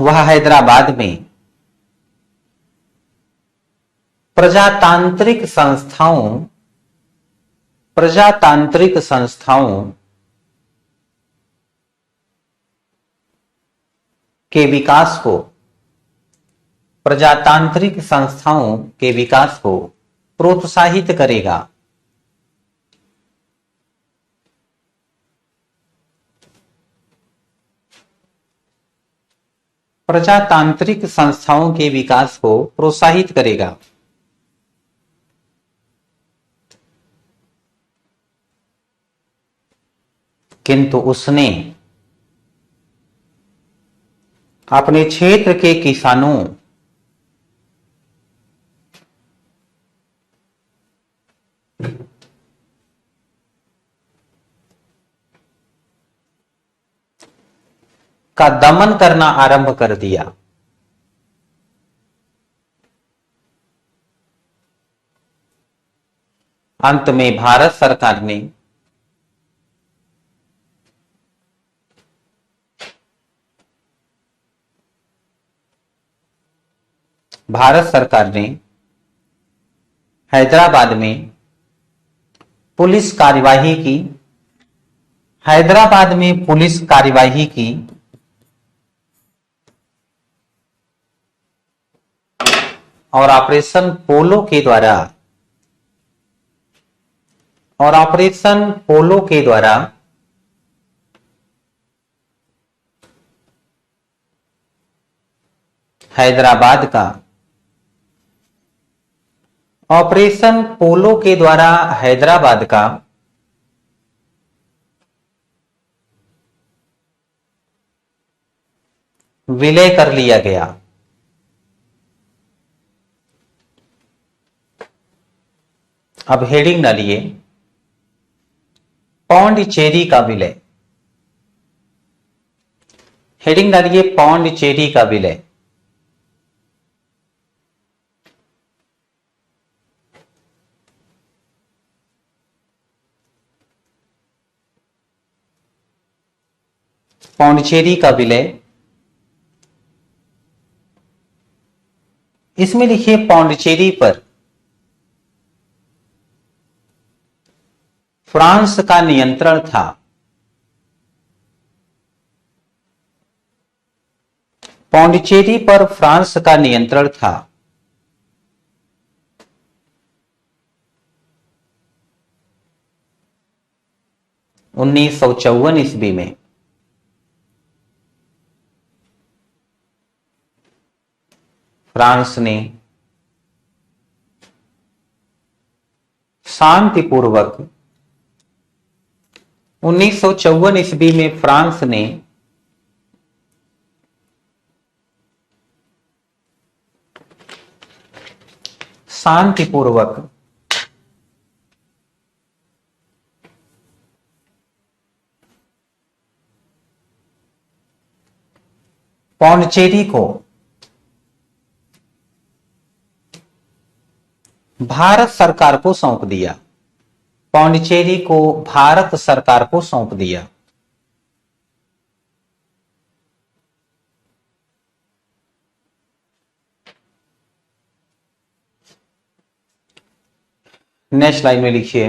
वह हैदराबाद में प्रजातांत्रिक संस्थाओं के विकास को प्रोत्साहित करेगा। प्रजातांत्रिक संस्थाओं के विकास को प्रोत्साहित करेगा। किंतु उसने अपने क्षेत्र के किसानों का दमन करना आरंभ कर दिया। अंत में भारत सरकार ने हैदराबाद में पुलिस कार्यवाही की। हैदराबाद में पुलिस कार्यवाही की और ऑपरेशन पोलो के द्वारा हैदराबाद का ऑपरेशन पोलो के द्वारा हैदराबाद का विलय कर लिया गया। अब हेडिंग डालिए, पौंडीचेरी का विलय। हेडिंग डालिए, पौंडीचेरी का विलय। पौंडीचेरी का विलय, इसमें लिखिए पौंडीचेरी पर फ्रांस का नियंत्रण था। पौंडीचेरी पर फ्रांस का नियंत्रण था। उन्नीस सौ 54 ईस्वी में फ्रांस ने शांतिपूर्वक 1954 ईस्वी में फ्रांस ने शांतिपूर्वक पौंडीचेरी को भारत सरकार को सौंप दिया। पौंडीचेरी को भारत सरकार को सौंप दिया। नेक्स्ट लाइन में लिखिए,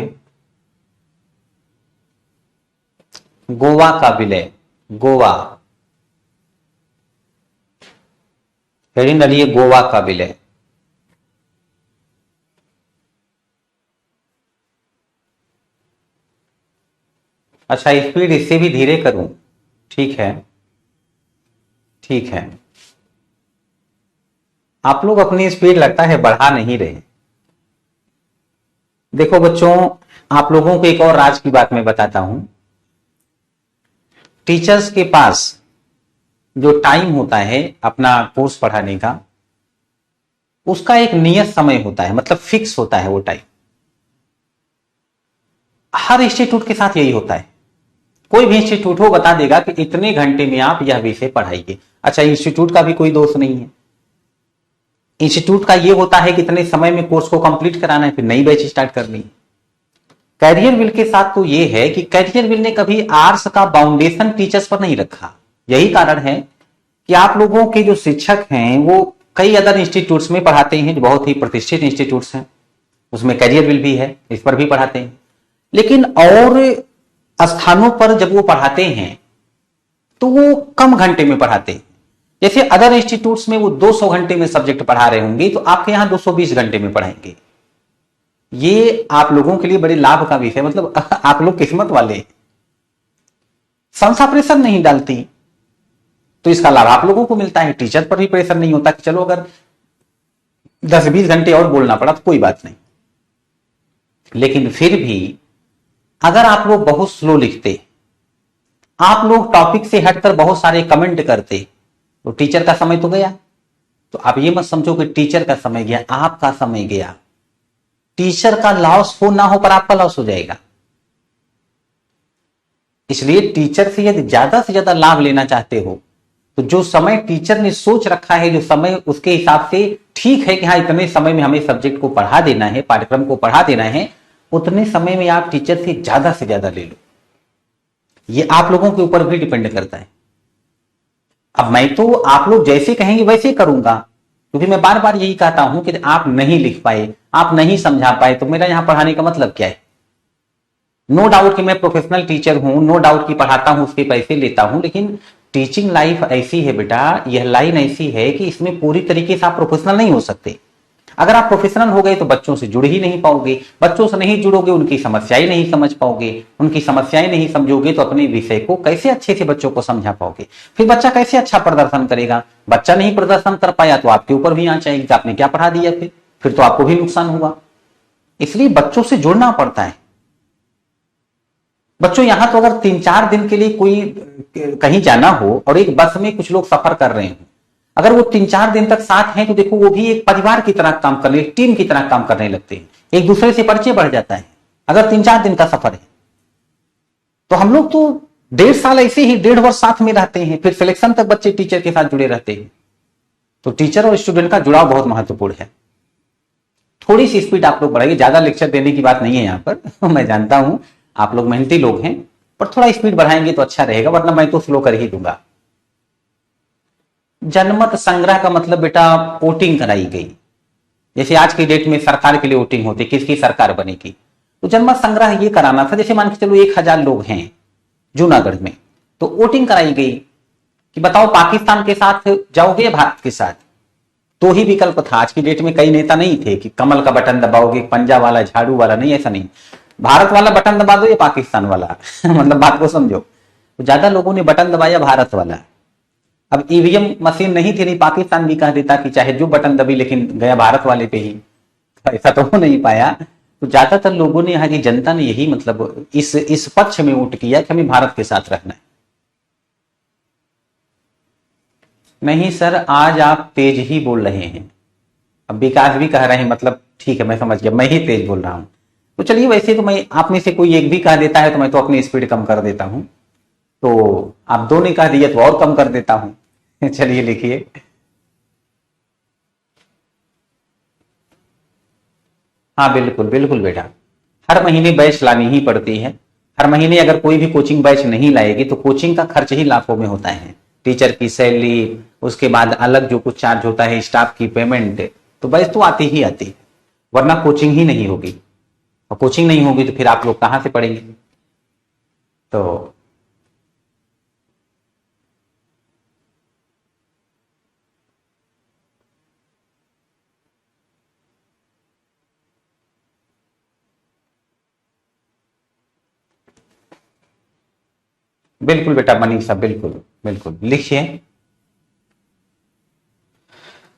गोवा का विलय। गोवा, हेडिंग डालिए, गोवा का विलय। अच्छा, स्पीड इससे भी धीरे करूं? ठीक है, ठीक है। आप लोग अपनी स्पीड लगता है बढ़ा नहीं रहे। देखो बच्चों, आप लोगों को एक और राज की बात मैं बताता हूं। टीचर्स के पास जो टाइम होता है अपना कोर्स पढ़ाने का, उसका एक नियत समय होता है, मतलब फिक्स होता है वो टाइम। हर इंस्टीट्यूट के साथ यही होता है। कोई भी इंस्टीट्यूट हो बता देगा कि इतने घंटे में आप यह विषय पढ़ाइए। अच्छा, इंस्टीट्यूट का भी कोई दोष नहीं है। इंस्टीट्यूट का यह होता है कि इतने समय में कोर्स को कंप्लीट कराना है, फिर नई बैच स्टार्ट करनी है। कैरियर विल के साथ तो यह है कि कैरियर विल ने कभी आर्ट्स का बाउंडेशन टीचर्स पर नहीं रखा। यही कारण है कि आप लोगों के जो शिक्षक हैं वो कई अदर इंस्टीट्यूट्स में पढ़ाते हैं, जो बहुत ही प्रतिष्ठित इंस्टीट्यूट्स हैं, उसमें कैरियर विल भी है, इस पर भी पढ़ाते हैं। लेकिन और स्थानों पर जब वो पढ़ाते हैं तो वो कम घंटे में पढ़ाते हैं। जैसे अदर इंस्टीट्यूट्स में वो 200 घंटे में सब्जेक्ट पढ़ा रहे होंगे, तो आपके यहां 220 घंटे में पढ़ाएंगे। ये आप लोगों के लिए बड़े लाभ का विषय, मतलब आप लोग किस्मत वाले। संस्था प्रेशर नहीं डालती, तो इसका लाभ आप लोगों को मिलता है, टीचर पर भी प्रेशर नहीं होता कि चलो अगर 10-20 घंटे और बोलना पड़ा तो कोई बात नहीं। लेकिन फिर भी अगर आप लोग बहुत स्लो लिखते, आप लोग टॉपिक से हटकर बहुत सारे कमेंट करते, तो टीचर का समय तो गया। तो आप ये मत समझो कि टीचर का समय गया, आपका समय गया। टीचर का लॉस हो ना हो पर आपका लॉस हो जाएगा। इसलिए टीचर से ज्यादा लाभ लेना चाहते हो तो जो समय टीचर ने सोच रखा है, जो समय उसके हिसाब से ठीक है कि हाँ इतने समय में हमें सब्जेक्ट को पढ़ा देना है, पाठ्यक्रम को पढ़ा देना है, उतने समय में आप टीचर से ज्यादा ले लो। ये आप लोगों के ऊपर भी डिपेंड करता है। अब मैं तो आप लोग जैसे कहेंगे वैसे करूंगा, क्योंकि मैं बार बार यही कहता हूं कि आप नहीं लिख पाए, आप नहीं समझा पाए, तो मेरा यहां पढ़ाने का मतलब क्या है। नो डाउट कि मैं प्रोफेशनल टीचर हूं, नो डाउट कि पढ़ाता हूं, उसके पैसे लेता हूं, लेकिन टीचिंग लाइफ ऐसी है बेटा, यह लाइन ऐसी है कि इसमें पूरी तरीके से आप प्रोफेशनल नहीं हो सकते। अगर आप प्रोफेशनल हो गए तो बच्चों से जुड़ ही नहीं पाओगे, बच्चों से नहीं जुड़ोगे उनकी समस्याएं नहीं समझ पाओगे, उनकी समस्याएं नहीं समझोगे तो अपने विषय को कैसे अच्छे से बच्चों को समझा पाओगे। फिर बच्चा कैसे अच्छा प्रदर्शन करेगा। बच्चा नहीं प्रदर्शन कर पाया तो आपके ऊपर भी आंच आएगी कि आपने क्या पढ़ा दिया, फिर तो आपको भी नुकसान हुआ। इसलिए बच्चों से जुड़ना पड़ता है। बच्चों यहां तो अगर 3-4 दिन के लिए कोई कहीं जाना हो और एक बस में कुछ लोग सफर कर रहे हो, अगर वो 3-4 दिन तक साथ हैं तो देखो वो भी एक परिवार की तरह काम करने, एक टीम की तरह काम करने लगते हैं, एक दूसरे से परिचय बढ़ जाता है। अगर 3-4 दिन का सफर है तो हम लोग तो 1.5 साल ऐसे ही 1.5 वर्ष साथ में रहते हैं, फिर सिलेक्शन तक बच्चे टीचर के साथ जुड़े रहते हैं। तो टीचर और स्टूडेंट का जुड़ाव बहुत महत्वपूर्ण है। थोड़ी सी स्पीड आप लोग बढ़ाइए, ज्यादा लेक्चर देने की बात नहीं है यहां पर मैं जानता हूं आप लोग मेहनती लोग हैं, पर थोड़ा स्पीड बढ़ाएंगे तो अच्छा रहेगा, वरना मैं तो स्लो कर ही दूंगा। जनमत संग्रह का मतलब बेटा वोटिंग कराई गई। जैसे आज की डेट में सरकार के लिए वोटिंग होती, किसकी सरकार बनेगी, तो जनमत संग्रह ये कराना था। जैसे मान के चलो 1000 लोग हैं जूनागढ़ में, तो वोटिंग कराई गई कि बताओ पाकिस्तान के साथ जाओगे या भारत के साथ। तो ही विकल्प था। आज की डेट में कई नेता नहीं थे कि कमल का बटन दबाओगे, पंजा वाला, झाड़ू वाला, नहीं, ऐसा नहीं। भारत वाला बटन दबा दो या पाकिस्तान वाला मतलब बात को समझो। तो ज्यादा लोगों ने बटन दबाया भारत वाला। अब ईवीएम मशीन नहीं थी, नहीं पाकिस्तान भी कह देता कि चाहे जो बटन दबी, लेकिन गया भारत वाले पे ही। ऐसा तो हो नहीं पाया। तो ज्यादातर लोगों ने, यहाँ की जनता ने यही मतलब इस पक्ष में वोट किया कि हमें भारत के साथ रहना है। नहीं सर, आज आप तेज ही बोल रहे हैं। अब विकास भी कह रहे हैं, मतलब ठीक है मैं समझ गया, मैं ही तेज बोल रहा हूं। तो चलिए, वैसे तो मैं आप में से कोई एक भी कह देता है तो मैं तो अपनी स्पीड कम कर देता हूं, तो आप दो ने कह दिया तो और कम कर देता हूं चलिए लिखिए। हाँ बिल्कुल बिल्कुल बेटा, हर महीने बैच लानी ही पड़ती है। हर महीने अगर कोई भी कोचिंग बैच नहीं लाएगी तो कोचिंग का खर्च ही लाखों में होता है। टीचर की सैलरी, उसके बाद अलग जो कुछ चार्ज होता है, स्टाफ की पेमेंट, तो बैच तो आती ही आती है, वरना कोचिंग ही नहीं होगी। और कोचिंग नहीं होगी तो फिर आप लोग कहां से पढ़ेंगे। तो बिल्कुल बेटा मनीषा, बिल्कुल बिल्कुल लिखिए।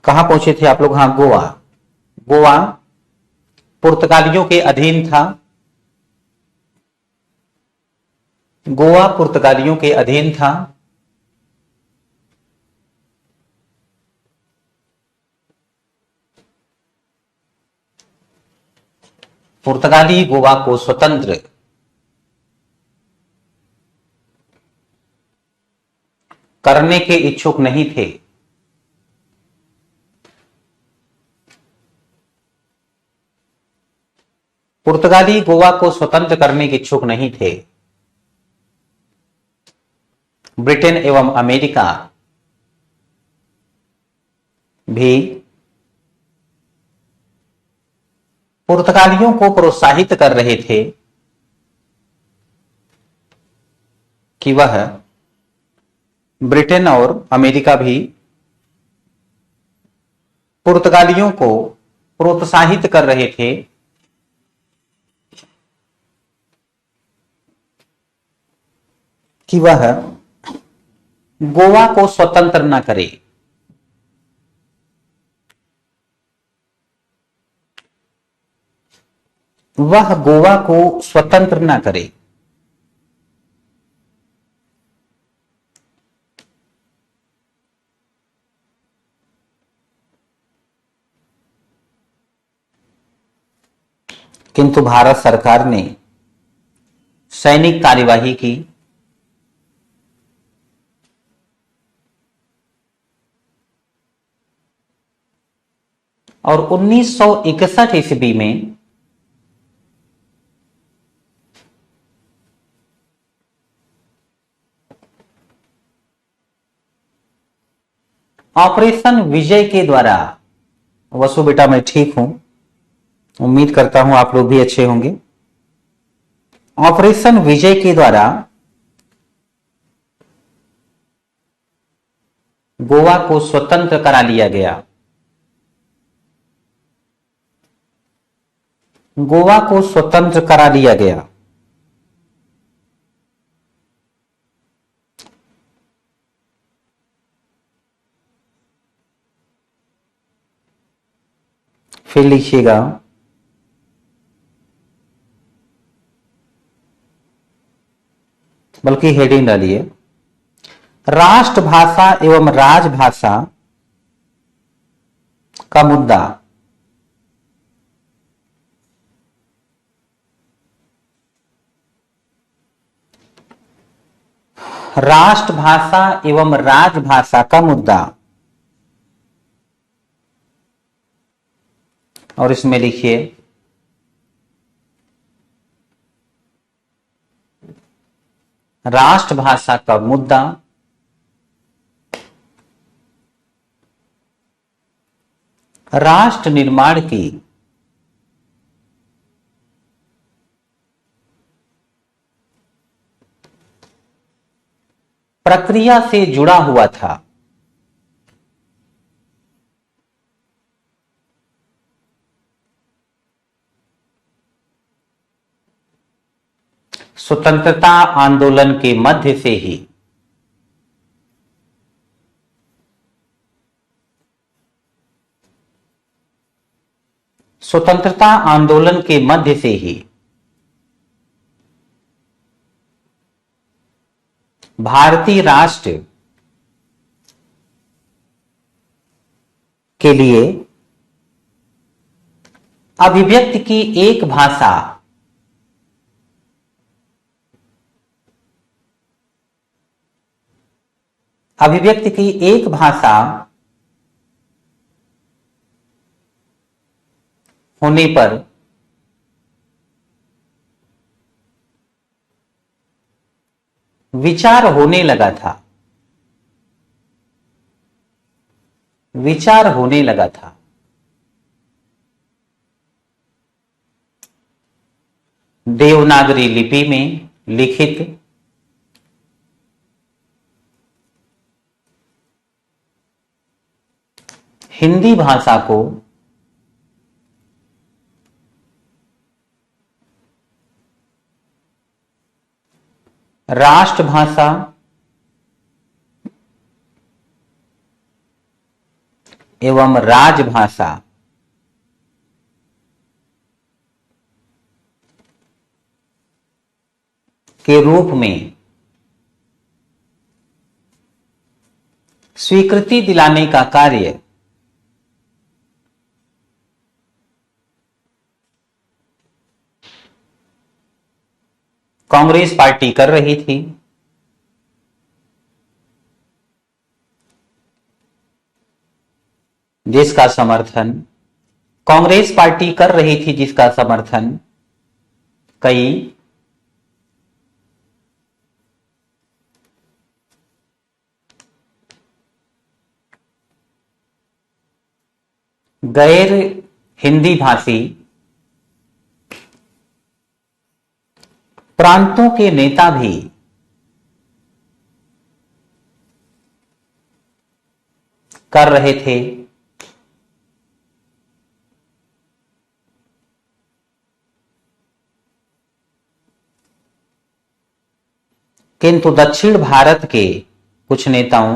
कहां पहुंचे थे आप लोग। हाँ, गोवा। गोवा पुर्तगालियों के अधीन था। गोवा पुर्तगालियों के अधीन था। पुर्तगाली गोवा को स्वतंत्र करने के इच्छुक नहीं थे। पुर्तगाली गोवा को स्वतंत्र करने के इच्छुक नहीं थे। ब्रिटेन एवं अमेरिका भी पुर्तगालियों को प्रोत्साहित कर रहे थे कि वह, ब्रिटेन और अमेरिका भी पुर्तगालियों को प्रोत्साहित कर रहे थे कि वह गोवा को स्वतंत्र न करे। वह गोवा को स्वतंत्र न करे। किंतु भारत सरकार ने सैनिक कार्यवाही की और 1961 ईस्वी में ऑपरेशन विजय के द्वारा, वसु बेटा मैं ठीक हूं, उम्मीद करता हूं आप लोग भी अच्छे होंगे। ऑपरेशन विजय के द्वारा गोवा को स्वतंत्र करा लिया गया। गोवा को स्वतंत्र करा लिया गया। फिर लिखिएगा, बल्कि हेडिंग डालिए, राष्ट्रभाषा एवं राजभाषा का मुद्दा। राष्ट्रभाषा एवं राजभाषा का मुद्दा। और इसमें लिखिए, राष्ट्रभाषा का मुद्दा राष्ट्र निर्माण की प्रक्रिया से जुड़ा हुआ था। स्वतंत्रता आंदोलन के मध्य से ही स्वतंत्रता आंदोलन के मध्य से ही भारतीय राष्ट्र के लिए अभिव्यक्ति की एक भाषा अभिव्यक्ति की एक भाषा होने पर विचार होने लगा था। विचार होने लगा था। देवनागरी लिपि में लिखित हिंदी भाषा को राष्ट्रभाषा एवं राजभाषा के रूप में स्वीकृति दिलाने का कार्य कांग्रेस पार्टी कर रही थी। जिसका समर्थन कांग्रेस पार्टी कर रही थी, जिसका समर्थन कई गैर हिंदी भाषी प्रांतों के नेता भी कर रहे थे। किंतु दक्षिण भारत के कुछ नेताओं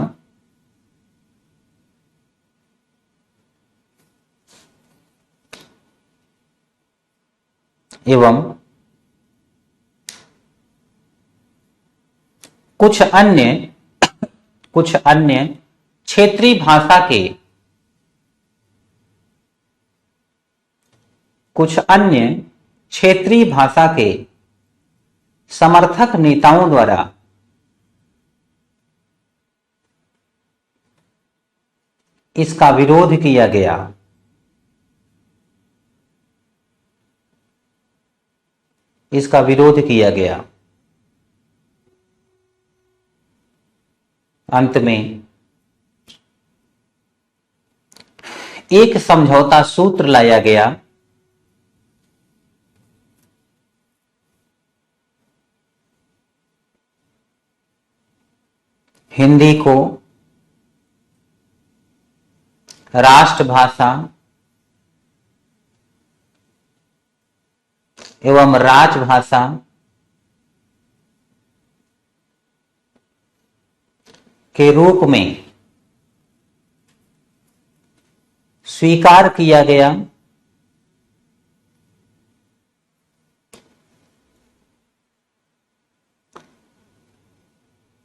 एवं कुछ अन्य क्षेत्रीय भाषा के समर्थक नेताओं द्वारा इसका विरोध किया गया। अंत में एक समझौता सूत्र लाया गया हिंदी को राष्ट्रभाषा एवं राजभाषा के रूप में स्वीकार किया गया।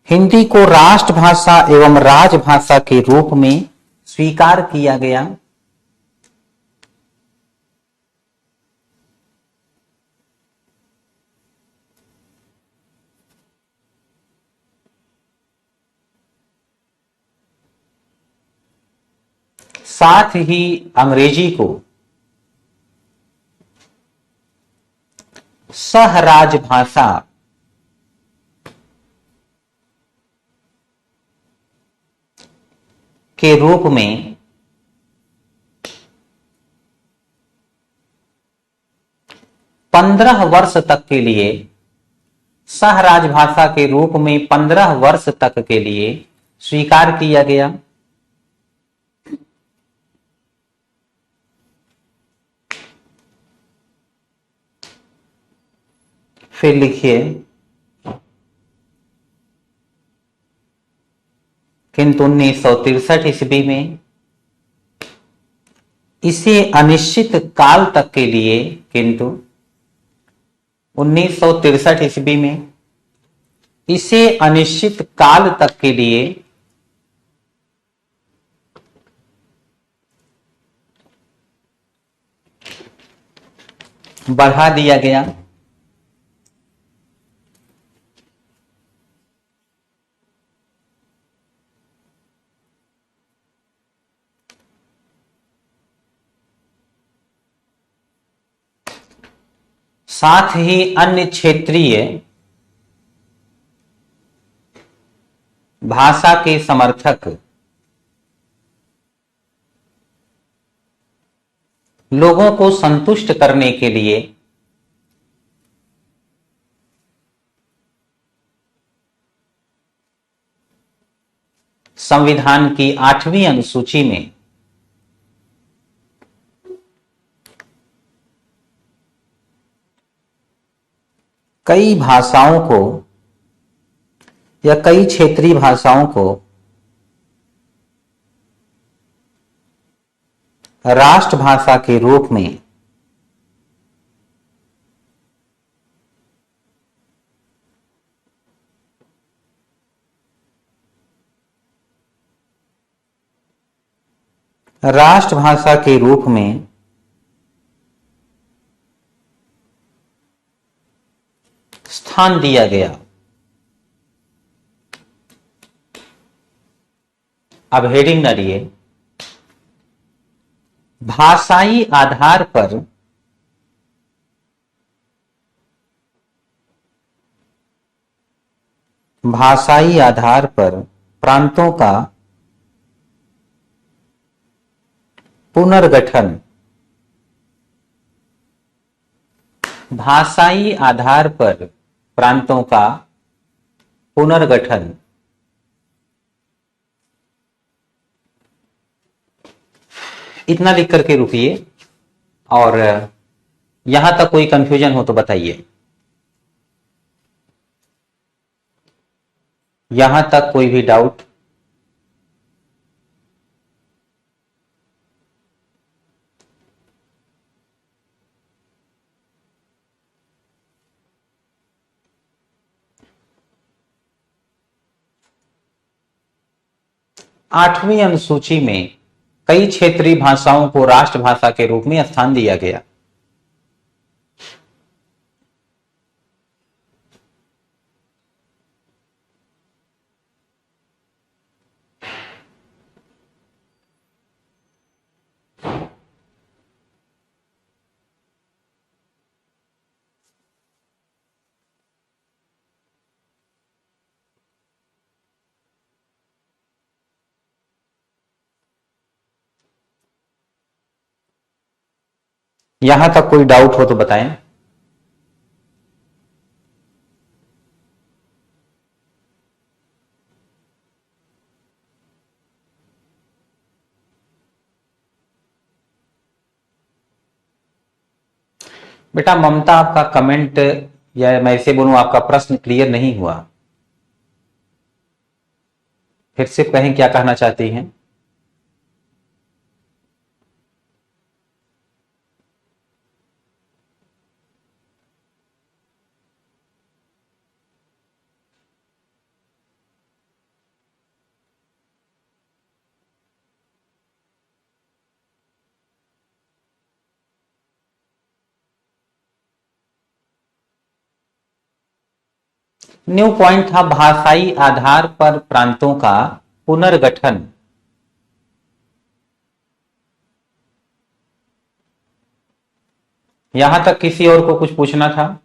हिंदी को राष्ट्रभाषा एवं राजभाषा के रूप में स्वीकार किया गया। साथ ही अंग्रेजी को सहराजभाषा के रूप में 15 वर्ष तक के लिए, सहराजभाषा के रूप में 15 वर्ष तक के लिए स्वीकार किया गया। फिर लिखिए, किंतु 1963 ईस्वी में इसे अनिश्चित काल तक के लिए, किंतु 1963 ईस्वी में इसे अनिश्चित काल तक के लिए बढ़ा दिया गया। साथ ही अन्य क्षेत्रीय भाषा के समर्थक लोगों को संतुष्ट करने के लिए संविधान की 8वीं अनुसूची में कई भाषाओं को या कई क्षेत्रीय भाषाओं को राष्ट्रभाषा के रूप में स्थान दिया गया। अब हेडिंग डालिए, भाषाई आधार पर प्रांतों का पुनर्गठन। भाषाई आधार पर प्रांतों का पुनर्गठन। इतना लिख करके रुकिए, और यहां तक कोई कंफ्यूजन हो तो बताइए। यहां तक कोई भी डाउट? आठवीं अनुसूची में कई क्षेत्रीय भाषाओं को राष्ट्रभाषा के रूप में स्थान दिया गया। यहां तक कोई डाउट हो तो बताएं। बेटा ममता, आपका कमेंट या मैं इसे बोलूं आपका प्रश्न क्लियर नहीं हुआ, फिर से कहें क्या कहना चाहती हैं? न्यू पॉइंट था भाषाई आधार पर प्रांतों का पुनर्गठन। यहां तक किसी और को कुछ पूछना था?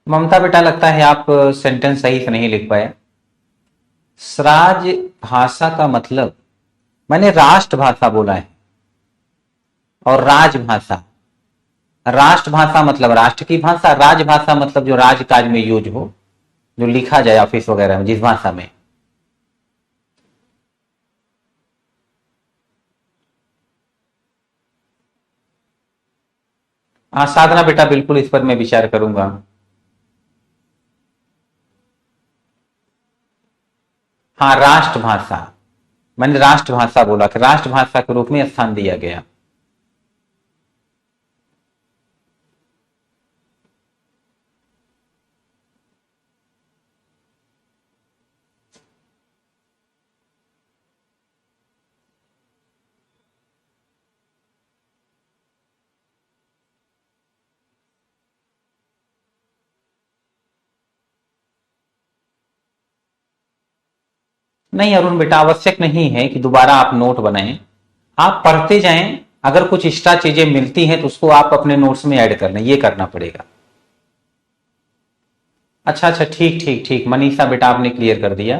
ममता बेटा, लगता है आप सेंटेंस सही से नहीं लिख पाए। स्वराज भाषा का मतलब, मैंने राष्ट्रभाषा बोला है, और राजभाषा, राष्ट्रभाषा मतलब राष्ट्र की भाषा, राजभाषा मतलब जो राजकाज में यूज हो, जो लिखा जाए ऑफिस वगैरह में जिस भाषा में। हाँ साधना बेटा, बिल्कुल इस पर मैं विचार करूंगा। हाँ राष्ट्रभाषा, मैंने राष्ट्रभाषा बोला कि राष्ट्रभाषा के रूप में स्थान दिया गया। नहीं अरुण बेटा, आवश्यक नहीं है कि दोबारा आप नोट बनाएं, आप पढ़ते जाएं, अगर कुछ एक्स्ट्रा चीजें मिलती हैं तो उसको आप अपने नोट्स में ऐड कर लें, ये करना पड़ेगा। अच्छा अच्छा, ठीक ठीक ठीक, मनीषा बेटा आपने क्लियर कर दिया।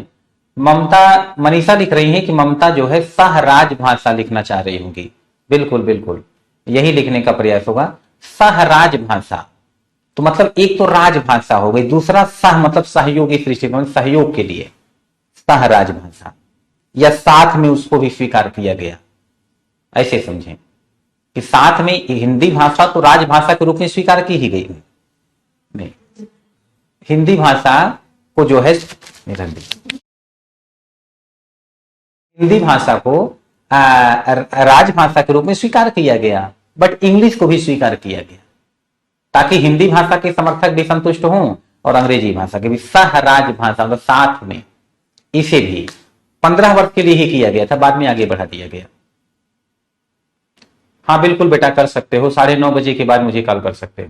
ममता, मनीषा लिख रही है कि ममता जो है सह राजभाषा लिखना चाह रही होंगी। बिल्कुल बिल्कुल, यही लिखने का प्रयास होगा, सह राजभाषा। तो मतलब एक तो राजभाषा हो गई, दूसरा सह मतलब सहयोगी सृष्टि, सहयोग के लिए सह राजभाषा, या साथ में उसको भी स्वीकार किया गया, ऐसे समझें कि साथ में हिंदी भाषा तो राजभाषा के रूप में स्वीकार की ही गई। नहीं, हिंदी भाषा को जो है, हिंदी भाषा को राजभाषा के रूप में स्वीकार किया गया, बट इंग्लिश को भी स्वीकार किया गया, ताकि हिंदी भाषा के समर्थक भी संतुष्ट हों और अंग्रेजी भाषा के भी। सह राजभाषा मतलब साथ में, इसे भी 15 वर्ष के लिए ही किया गया था, बाद में आगे बढ़ा दिया गया। हाँ बिल्कुल बेटा कर सकते हो, 9:30 बजे के बाद मुझे कॉल कर सकते हो।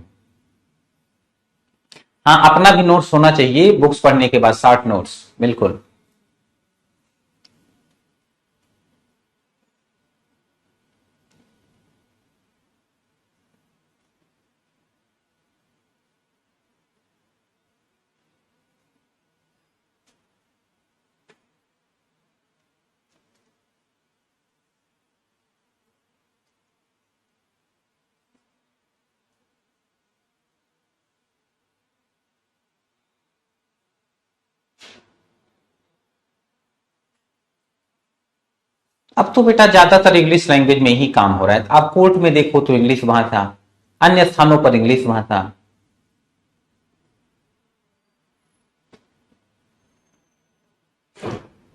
हाँ अपना भी नोट्स होना चाहिए बुक्स पढ़ने के बाद, शॉर्ट नोट्स, बिल्कुल। अब तो बेटा ज्यादातर इंग्लिश लैंग्वेज में ही काम हो रहा है। आप कोर्ट में देखो तो इंग्लिश भाषा, अन्य स्थानों पर इंग्लिश भाषा।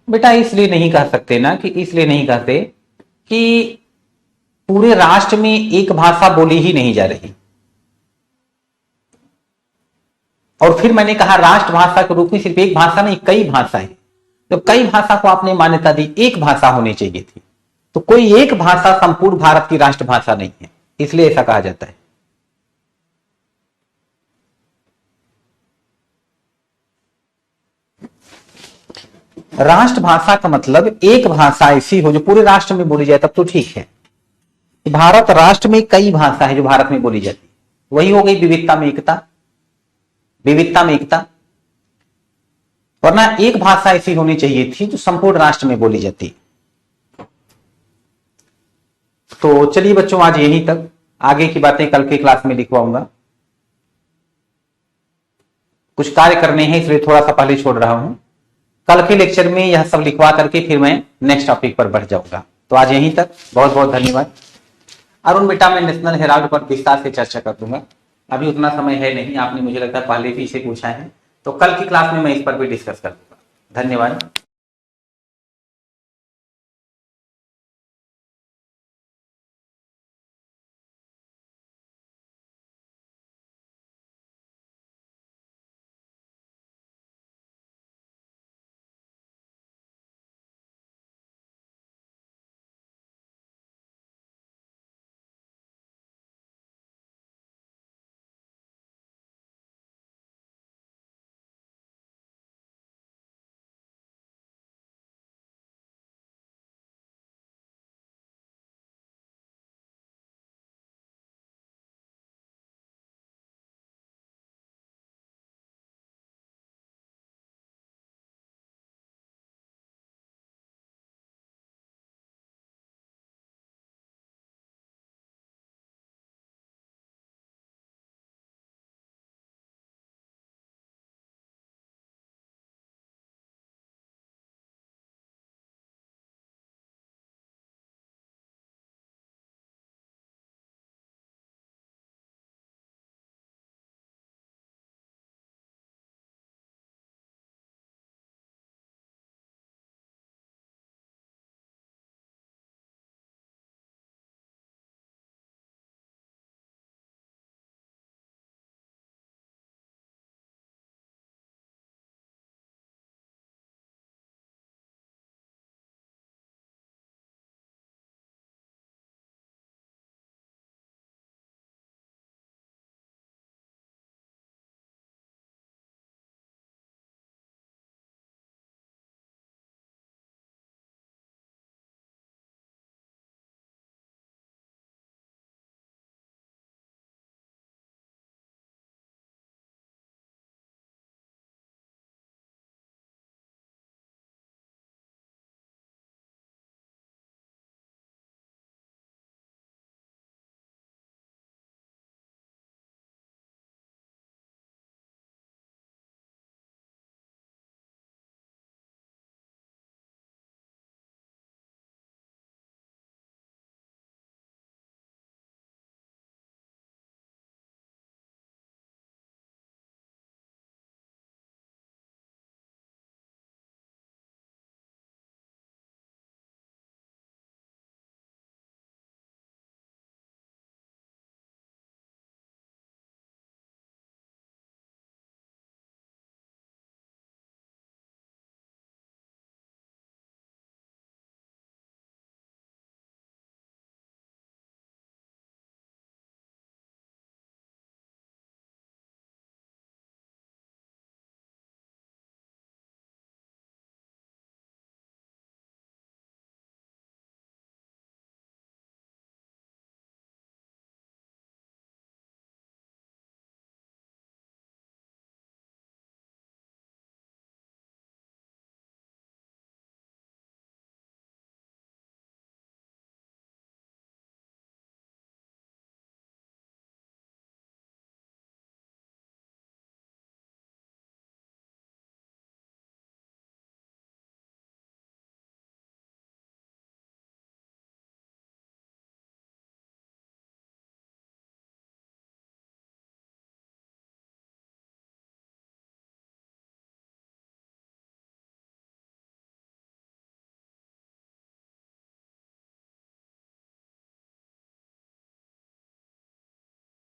बेटा इसलिए नहीं कह सकते ना, कि इसलिए नहीं कहते कि पूरे राष्ट्र में एक भाषा बोली ही नहीं जा रही। और फिर मैंने कहा राष्ट्रभाषा के रूप में सिर्फ एक भाषा नहीं, कई भाषाएं। जब कई भाषा को आपने मान्यता दी, एक भाषा होनी चाहिए थी, तो कोई एक भाषा संपूर्ण भारत की राष्ट्रभाषा नहीं है, इसलिए ऐसा कहा जाता है। राष्ट्रभाषा का मतलब एक भाषा ऐसी हो जो पूरे राष्ट्र में बोली जाए, तब तो ठीक है। भारत राष्ट्र में कई भाषा है जो भारत में बोली जाती है, वही हो गई विविधता में एकता, विविधता में एकता। वरना एक भाषा ऐसी होनी चाहिए थी जो संपूर्ण राष्ट्र में बोली जाती। तो चलिए बच्चों, आज यहीं तक, आगे की बातें कल के क्लास में लिखवाऊंगा। कुछ कार्य करने हैं इसलिए थोड़ा सा पहले छोड़ रहा हूं। कल के लेक्चर में यह सब लिखवा करके फिर मैं नेक्स्ट टॉपिक पर बढ़ जाऊंगा। तो आज यहीं तक, बहुत बहुत धन्यवाद। अरुण बेटा, मैं नेशनल हेराल्ड पर विस्तार से चर्चा कर दूंगा, अभी उतना समय है नहीं। आपने मुझे लगता है पहले भी इसे पूछा है, तो कल की क्लास में मैं इस पर भी डिस्कस कर दूंगा। धन्यवाद।